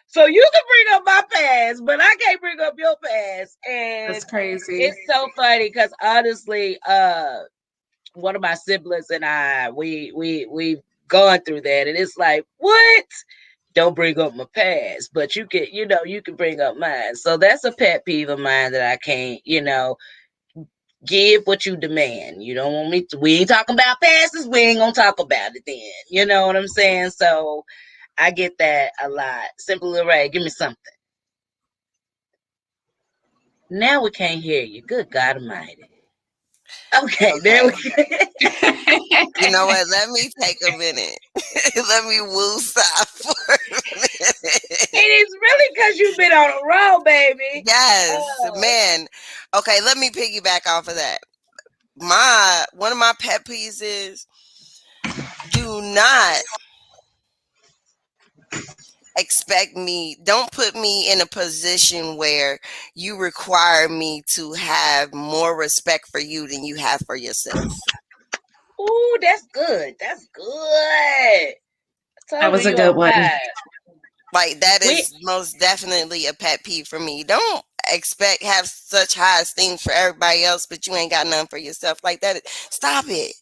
So you can bring up my past, but I can't bring up your past. And that's crazy. It's so funny because honestly, one of my siblings and I, we've gone through that, and it's like, what? Don't bring up my past, but you can bring up mine. So that's a pet peeve of mine that I can't, give what you demand. You don't want me to, we ain't talking about passes, we ain't gonna talk about it then. You know what I'm saying? So I get that a lot. Simple Array, give me something. Now we can't hear you. Good God Almighty. Okay, there Okay. we go. You know what? Let me take a minute. Let me woo stop for a It minute. is really because you've been on a roll, baby. Yes, Oh. man. Okay, let me piggyback off of that. One of my pet peeves is do not don't put me in a position where you require me to have more respect for you than you have for yourself. Ooh, that's good. That's good. I That told you was a you on good one. fire. Like that We is most definitely a pet peeve for me. Don't have such high esteem for everybody else, but you ain't got none for yourself. Like that. Stop it.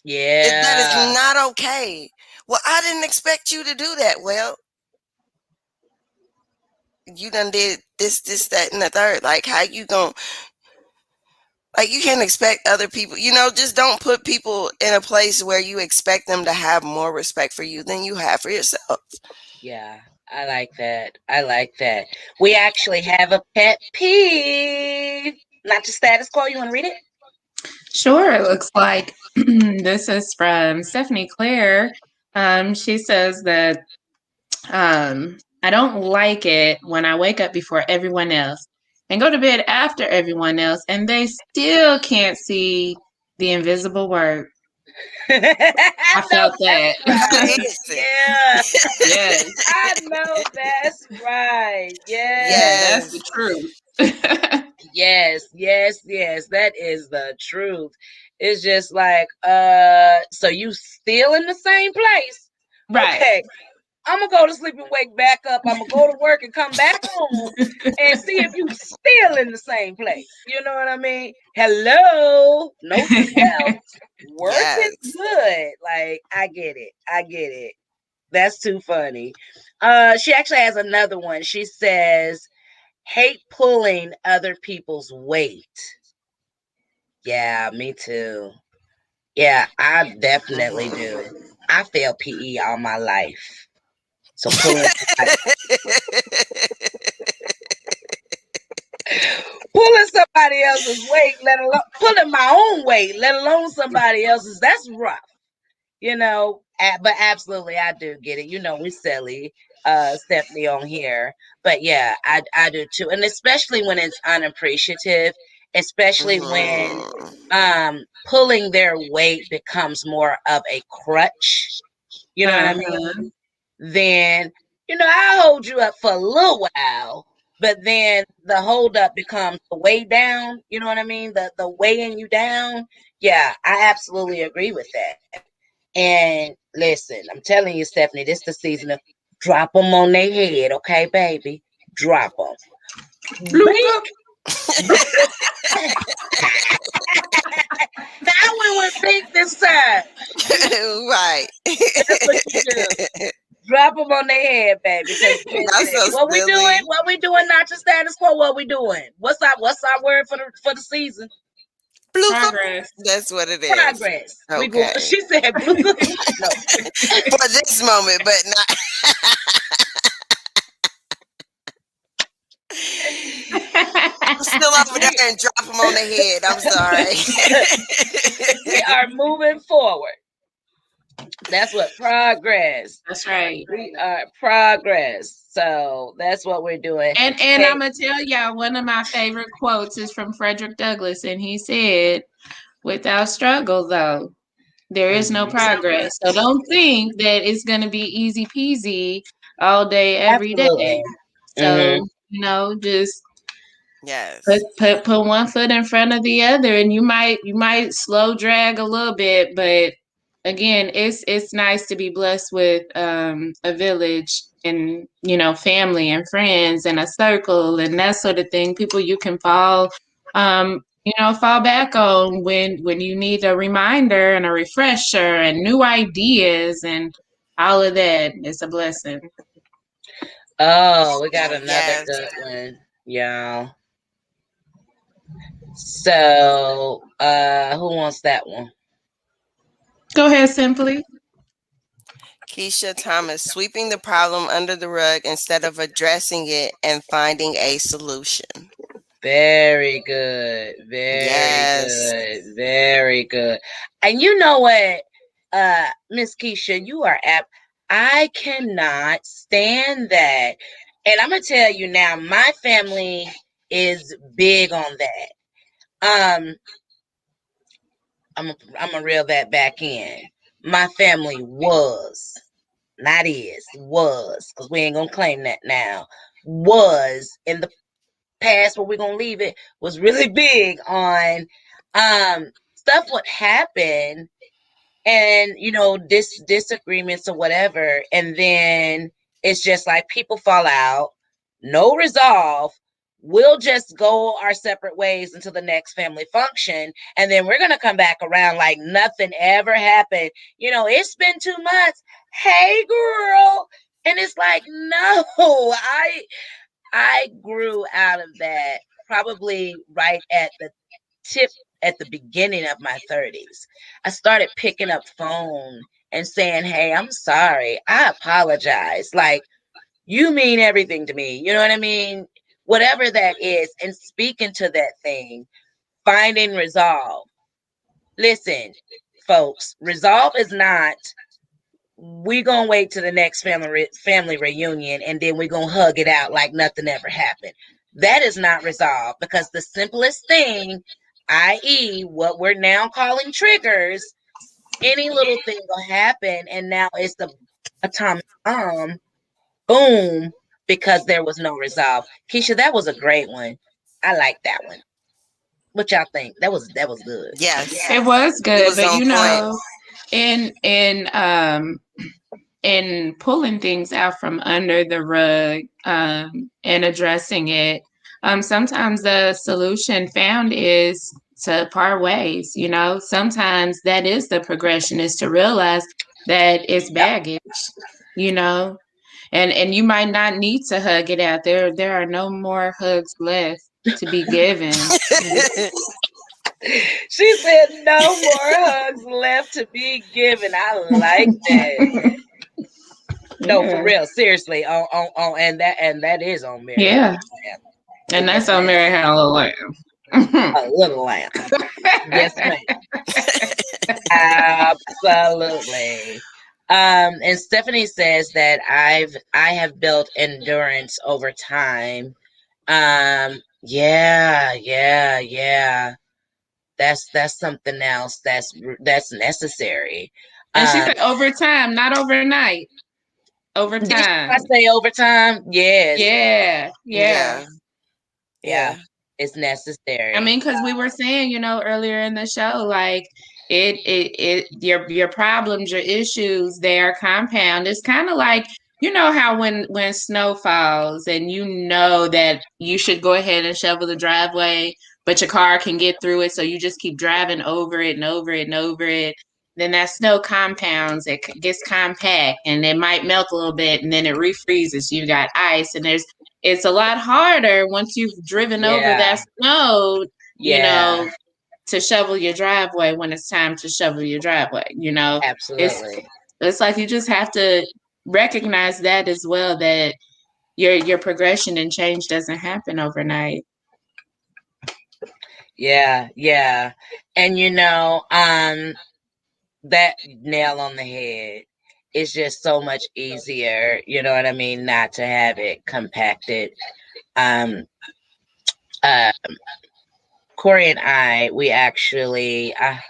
That is yeah. not okay. Well, I didn't expect you to do that. Well, you done did this, that, and the third. Like, how you going like you can't expect other people, just don't put people in a place where you expect them to have more respect for you than you have for yourself. Yeah. I like that. I like that. We actually have a pet peeve. Not your status quo. You want to read it? Sure, it looks like this is from Stephanie Claire. She says that I don't like it when I wake up before everyone else and go to bed after everyone else, and they still can't see the invisible work. I I know felt that's that. right. Listen. Yeah. Yes, I know that's right. yeah, Yes. that's the Yes. truth. Yes, yes, yes. That is the truth. It's just like, so you still in the same place. Right. Okay. I'm gonna go to sleep and wake back up. I'm gonna go to work and come back home and see if you still in the same place. You know what I mean? Hello, note to self. Work is Yes. good. Like, I get it. I get it. That's too funny. She actually has another one. She says, hate pulling other people's weight. Yeah, me too. Yeah, I definitely do. Mhm. I failed PE all my life. So pulling somebody else's weight, let alone pulling my own weight, let alone somebody else's, that's rough. But absolutely I do get it. We silly, Stephanie on here. But yeah, I do too. And especially when it's unappreciative, especially when Mhm. pulling their weight becomes more of a crutch, you know what I mean? Uh-huh. Then, I'll hold you up for a little while, but then the hold up becomes the way down, you know what I mean? The weighing you down. Yeah, I absolutely agree with that. And listen, I'm telling you, Stephanie, this the season of drop them on their head, okay, baby? Drop them. Bluka. Bink. Now I went with Pink this time. Right. That's what you do. Drop them on their head, baby. Because That's listen, so what we doing? silly. What we doing? Not your status quo. What we doing? What's our word for the season? Bluka. Progress. That's what it is. Progress. We go. Okay. She said blue. No. For this moment, but not. I'm still over we there and drop them on the head. I'm sorry. we are moving forward. That's what progress. That's right. We are progress. So that's what we're doing. And I'm Hey, gonna tell y'all one of my favorite quotes is from Frederick Douglass, and he said, "Without struggle, though, there is no mhm. progress. So don't think that it's gonna be easy peasy all day, every day. Absolutely. Hmm. So just put Yes. put put one foot in front of the other, and you might slow drag a little bit, but again, it's nice to be blessed with a village and family and friends and a circle and that sort of thing. People you can fall back on when you need a reminder and a refresher and new ideas and all of that. It's a blessing. Oh, we got another Yes. good one, y'all. So, who wants that one? Go ahead, Simply. Keisha Thomas, sweeping the problem under the rug instead of addressing it and finding a solution. Very good. Very Yes. good. Very good. And you know what, Miss Keisha, you are apt. I cannot stand that. And I'm gonna tell you now, my family is big on that. I'm gonna reel that back in. My family was, not is, was, because we ain't gonna claim that now, was in the past, where we're gonna leave it, was really big on stuff would happen, and disagreements or whatever, and then it's just like people fall out, no resolve, we'll just go our separate ways until the next family function, and then we're gonna come back around like nothing ever happened. It's been 2 months. Hey girl. And it's like, no, I grew out of that probably right at the tip, at the beginning of my 30s. I started picking up phone and saying, "Hey, I'm sorry. I apologize. Like, you mean everything to me." You know what I mean? Whatever that is, and speaking to that thing, finding resolve. Listen, folks, resolve is not, we gonna wait to the next family reunion and then we gonna hug it out like nothing ever happened. That is not resolved, because the simplest thing, i.e., what we're now calling triggers, any little thing will happen, and now it's the atomic bomb. Boom, because there was no resolve. Keisha, that was a great one. I like that one. What y'all think? That was good. Yes. It was It good, was but on point. in pulling things out from under the rug, and addressing it, sometimes the solution found is to part ways. Sometimes that is the progression, is to realize that it's Yep. baggage. You know, and you might not need to hug it out. There are no more hugs left to be given. She said no more hugs left to be given. I like that. No, for Yeah. real, seriously. And that is on Mary Had a Yeah. Little Lamb. And Yes, that's on ma'am. Mary Had a Little Lamb. A little lamb. Yes, ma'am. Absolutely. And Stephanie says that I have built endurance over time. Yeah, yeah, yeah. That's something else that's necessary. And she Um, said over time, not overnight. Over did I time. say overtime? Yes. Yeah. Yeah. Yeah. Yeah. Yeah. It's I necessary. mean, because we were saying, earlier in the show, like your problems, your issues, they are compound. It's kind of like, how when snow falls and you know that you should go ahead and shovel the driveway, but your car can get through it, so you just keep driving over it and over it and over it. Then that snow compounds, it gets compact, and it might melt a little bit, and then it refreezes. You got ice, and it's a lot harder once you've driven over Yeah. that snow, Yeah. to shovel your driveway when it's time to shovel your driveway. It's Absolutely. it's like you just have to recognize that as well, that your progression and change doesn't happen overnight. Yeah, yeah. And that nail on the head. It's just so much easier, you know what I mean, not to have it compacted. Um uh Corey and we actually, I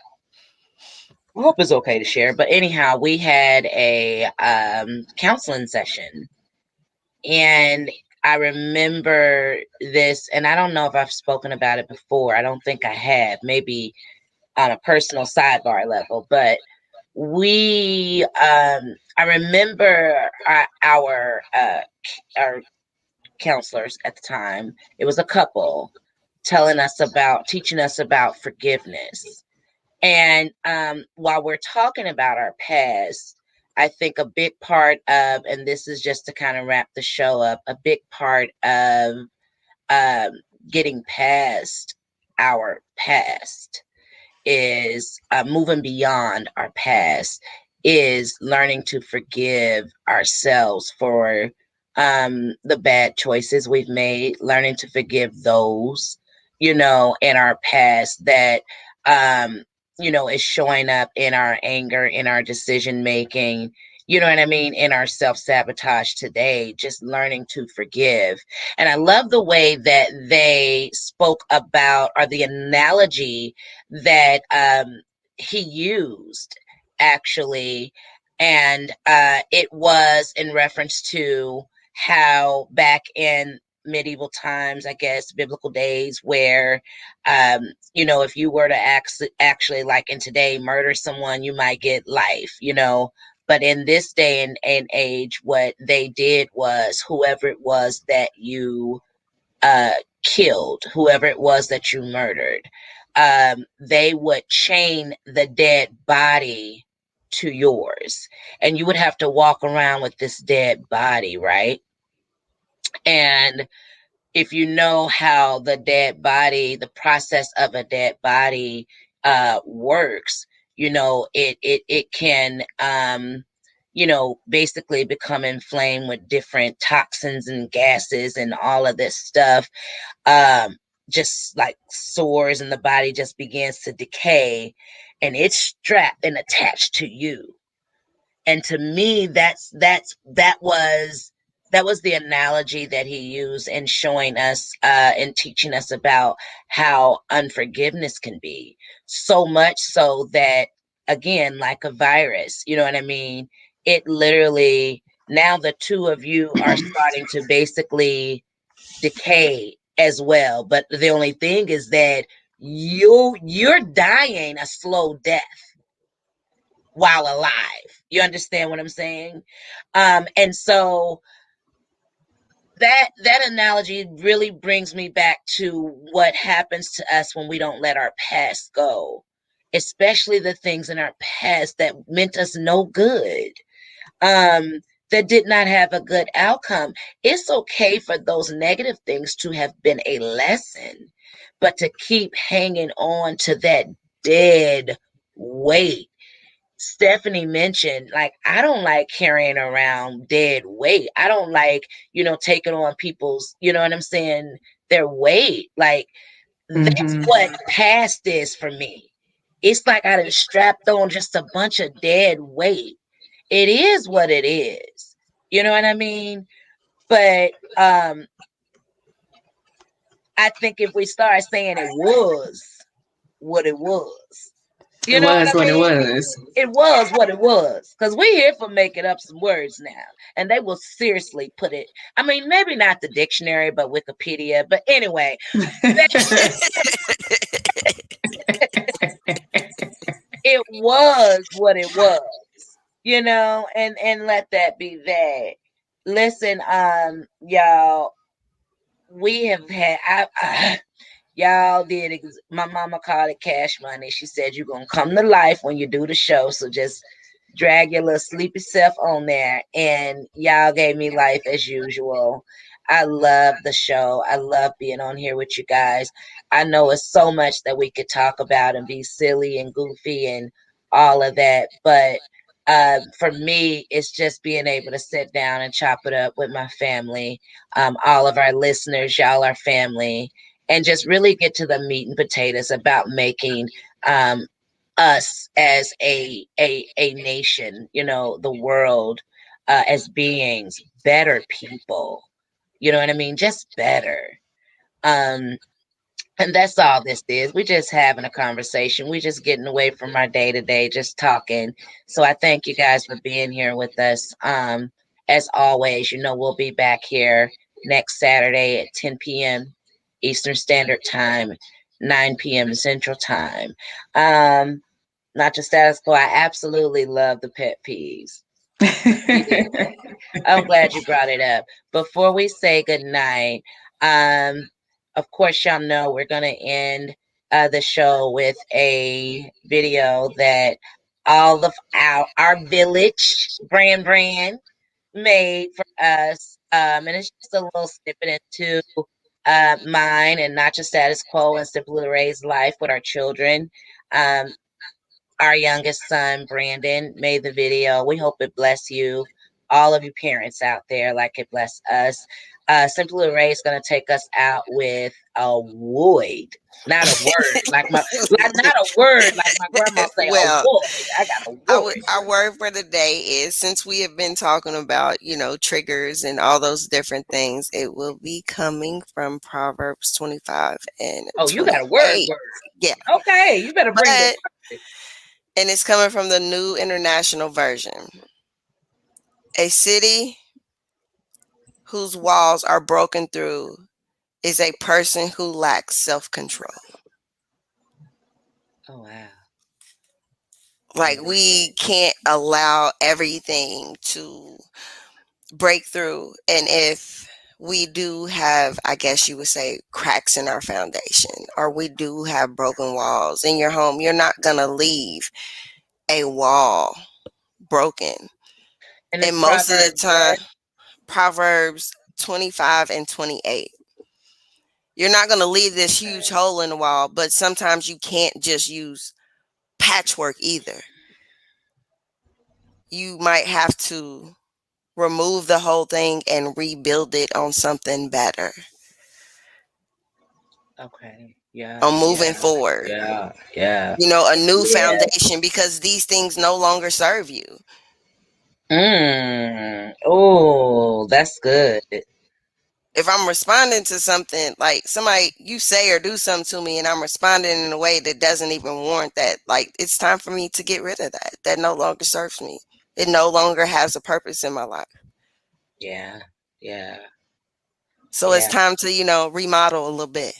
hope it's okay to share, but anyhow, we had a counseling session, and I remember this, and I don't know if I've spoken about it before. I don't think I have, maybe on a personal sidebar level, but I remember our counselors at the time, it was a couple, teaching us about forgiveness. And while we're talking about our past, I think a big part of, and this is just to kind of wrap the show up, a big part of um, getting past our past is moving beyond our past, is learning to forgive ourselves for the bad choices we've made, learning to forgive those in our past that, is showing up in our anger, in our decision making, you know what I mean, in our self sabotage today, just learning to forgive. And I love the way that they spoke about, or the analogy that he used, actually. And it was in reference to how back in medieval times, I guess, biblical days, where, if you were to actually, like in today, murder someone, you might get life, But in this day and age, what they did was, whoever it was that you killed, whoever it was that you murdered, they would chain the dead body to yours. And you would have to walk around with this dead body, right? And if you know how the process of a dead body works, it can, basically become inflamed with different toxins and gases and all of this stuff. Just like sores, and the body just begins to decay, and it's strapped and attached to you. And to me, that was the analogy that he used in showing us and teaching us about how unforgiveness can be. So much so that, again, like a virus, you know what I mean? It literally, now the two of you are starting to basically decay as well. But the only thing is that you're dying a slow death while alive. You understand what I'm saying? And so that analogy really brings me back to what happens to us when we don't let our past go, especially the things in our past that meant us no good, that did not have a good outcome. It's okay for those negative things to have been a lesson, but to keep hanging on to that dead weight. Stephanie mentioned, like, I don't like carrying around dead weight. I don't like, taking on people's, you know what I'm saying, their weight. Like, that's what past is for me. It's like I done strapped on just a bunch of dead weight. It is what it is. You know what I mean? But I think if we start saying it was what it was, you know what I What it mean? was. It was what it was. Because we here for making up some words now. And they will seriously put it, I mean, maybe not the dictionary, but Wikipedia. But anyway, it was what it was, and let that be that. Listen, y'all, we have had, y'all did, my mama called it cash money. She said, you're going to come to life when you do the show. So just drag your little sleepy self on there. And y'all gave me life as usual. I love the show. I love being on here with you guys. I know it's so much that we could talk about and be silly and goofy and all of that. But for me, it's just being able to sit down and chop it up with my family. All of our listeners, y'all are family, and just really get to the meat and potatoes about making us as a nation, the world, as beings, better people. You know what I mean? Just better. Um, and that's all this is. We're just having a conversation. We're just getting away from our day to day, just talking. So I thank you guys for being here with us. As always, we'll be back here next Saturday at 10 p.m. Eastern Standard Time, 9 p.m. Central Time. Not just status quo. I absolutely love the pet peeves. I'm glad you brought it up. Before we say goodnight, of course, y'all know we're going to end the show with a video that all of our village brand made for us. And it's just a little snippet into mine and not just status quo and Simply Ray's life with our children. Our youngest son, Brandon, made the video. We hope it bless you all of you parents out there, like it bless us. Simply Ray is going to take us out with a void. Not a word, not a word like my grandma say. A Well, void. I got a void. our word for the day is, since we have been talking about, triggers and all those different things, it will be coming from Proverbs 25 and Oh, you got a word. 28. Yeah. Okay, you better bring the word. And it's coming from the New International Version. A city whose walls are broken through is a person who lacks self-control. Oh, wow. Like, we can't allow everything to break through. And if we do have, I guess you would say, cracks in our foundation, or we do have broken walls in your home, you're not going to leave a wall broken. And most of the time, Proverbs 25 and 28. You're not going to leave this huge hole in the wall, but sometimes you can't just use patchwork either. You might have to remove the whole thing and rebuild it on something better. Okay. Yeah. On moving forward. Yeah. A new foundation, because these things no longer serve you. Oh, that's good. If I'm responding to something, like somebody, you say or do something to me, and I'm responding in a way that doesn't even warrant that, like, it's time for me to get rid of that. That no longer serves me. It no longer has a purpose in my life. Yeah. So it's time to, remodel a little bit.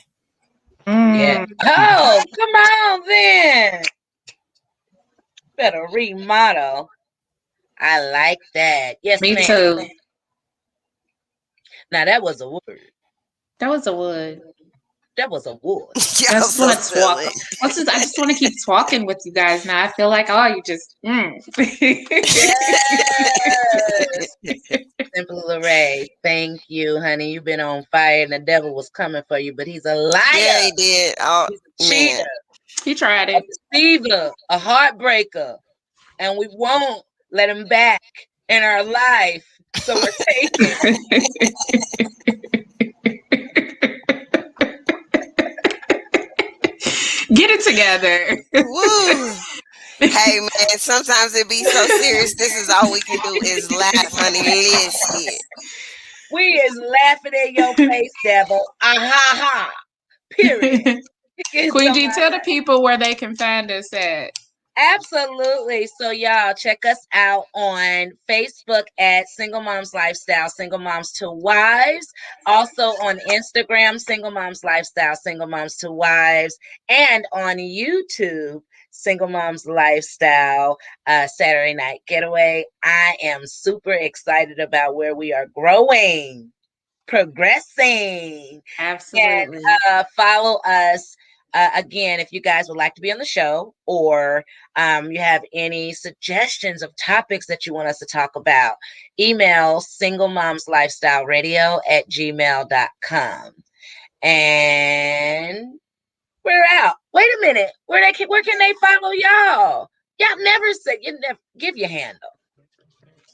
Yeah. Oh, come on then. Better remodel. I like that. Yes, Me ma'am. too. Now that was a word. That was a wood. That was a wood. I just want to talk. I just want to keep talking with you guys now. I feel like, you just. Yes. Simply Lorraine, thank you, honey. You've been on fire, and the devil was coming for you, but he's a liar. Yeah, he did. Oh, he's a cheater. Man. He tried it. A deceiver, a heartbreaker, and we won't let him back in our life. So we're taking. Get it together. Woo. Hey, man, sometimes it be so serious. This is all we can do is laugh, honey. Listen. We is laughing in your face, devil. Ha. Period. Queen G, tell the people where they can find us at. Absolutely. So y'all check us out on Facebook at Single Moms Lifestyle, Single Moms to Wives. Also on Instagram, Single Moms Lifestyle, Single Moms to Wives. And on YouTube, Single Moms Lifestyle, Saturday Night Getaway. I am super excited about where we are growing, progressing. Absolutely. And follow us. Again, if you guys would like to be on the show, or you have any suggestions of topics that you want us to talk about, email singlemomslifestyleradio@gmail.com. And we're out. Wait a minute. Where can they follow y'all? Y'all never say, give your handle.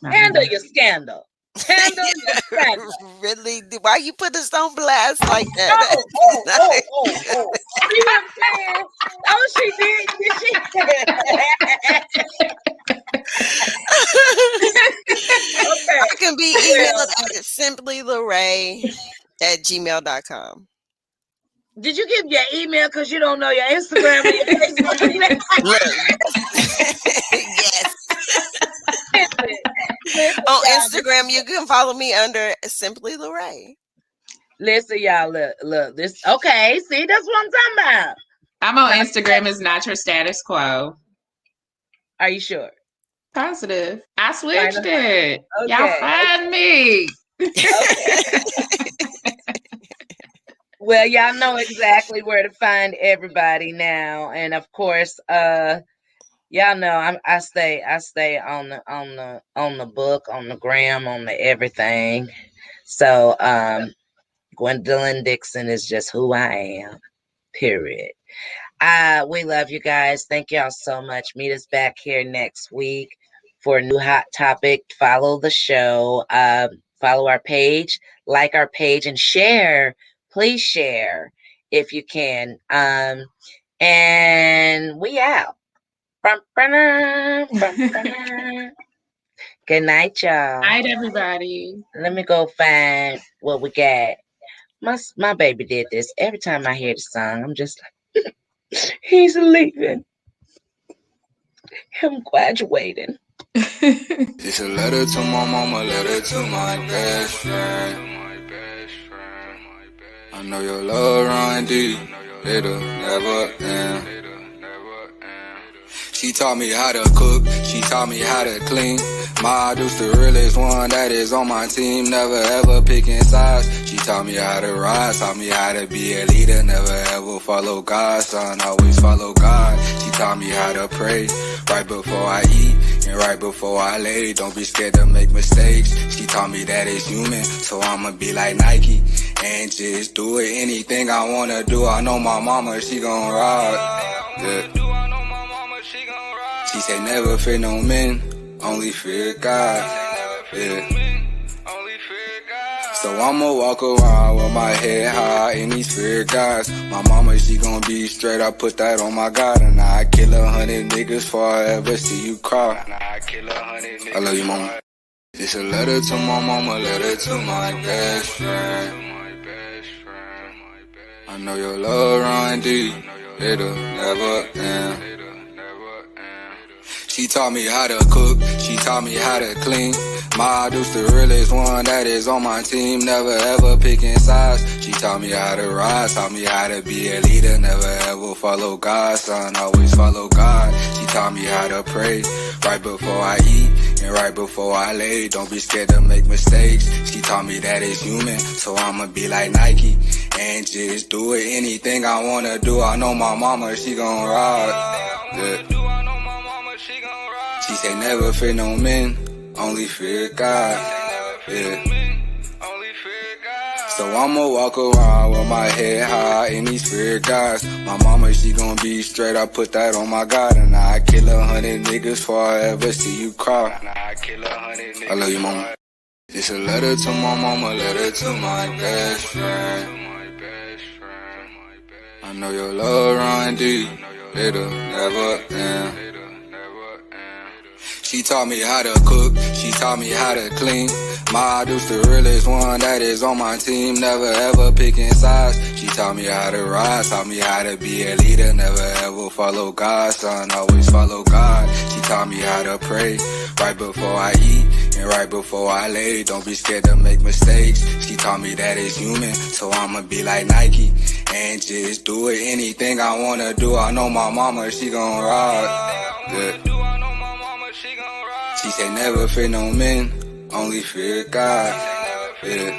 Handle your scandal. Handle your scandal. Really? Why you put us on blast like that? Oh. See what I'm saying? Oh, she did. Okay. I can be emailed at simplylorraine@gmail.com. Did you give your email because you don't know your Instagram and your Facebook email? Yes. On Instagram, you can follow me under Simply Lorraine. Listen, y'all, look, this. Okay, see, that's what I'm talking about. I'm on Instagram as Not Your Status Quo. Are you sure? Positive. I switched it. Okay. Y'all find me. Okay. Well, y'all know exactly where to find everybody now, and of course, y'all know I stay on the book, on the gram, on the everything. So Gwendolyn Dixon is just who I am. Period. We love you guys. Thank y'all so much. Meet us back here next week for a new hot topic, follow the show. Follow our page, like our page, and share. Please share if you can. And we out. Good night, y'all. Night, everybody. Let me go find what we got. My baby did this. Every time I hear the song, I'm just like, he's leaving. Him graduating. It's a letter to my mama, letter to my best friend. I know your love run deep, it'll never end. She taught me how to cook, she taught me how to clean. My dude's the realest one that is on my team, never ever picking sides. She taught me how to rise, taught me how to be a leader, never ever follow God, son, always follow God. She taught me how to pray, right before I eat, and right before I lay, don't be scared to make mistakes. She taught me that it's human, so I'ma be like Nike, and just do it, anything I wanna do. I know my mama, she gon' rock, yeah. She say never fear no men, only fear God, yeah. So I'ma walk around with my head high in these fear guys. My mama, she gon' be straight, I put that on my God. And I kill 100 niggas before I ever see you cry. I love you, mama. It's a letter to my mama, letter to my best friend. I know your love run deep, it'll never end. She taught me how to cook, she taught me how to clean. My dude's the realest one that is on my team, never ever picking sides. She taught me how to rise, taught me how to be a leader, never ever follow God, son, always follow God. She taught me how to pray, right before I eat, and right before I lay, don't be scared to make mistakes. She taught me that it's human, so I'ma be like Nike, and just do it, anything I wanna do. I know my mama, she gon' rock, yeah. She say never fear no men, only fear God, yeah. So I'ma walk around with my head high in these fear guys. My mama, she gon' be straight, I put that on my God. And I kill 100 niggas before I ever see you cry. I love you, mama. It's a letter to my mama, letter to my best friend. I know your love run deep, it'll never end. She taught me how to cook, she taught me how to clean. My dude's the realest one that is on my team, never ever picking sides. She taught me how to rise, taught me how to be a leader, never ever follow God, son, always follow God. She taught me how to pray, right before I eat, and right before I lay, don't be scared to make mistakes. She taught me that it's human, so I'ma be like Nike, and just do it, anything I wanna do. I know my mama, she gon' rock, yeah. She say never fear no men, only fear God, yeah.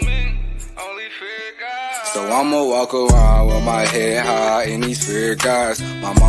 So I'ma walk around with my head high in these fear guys. My mama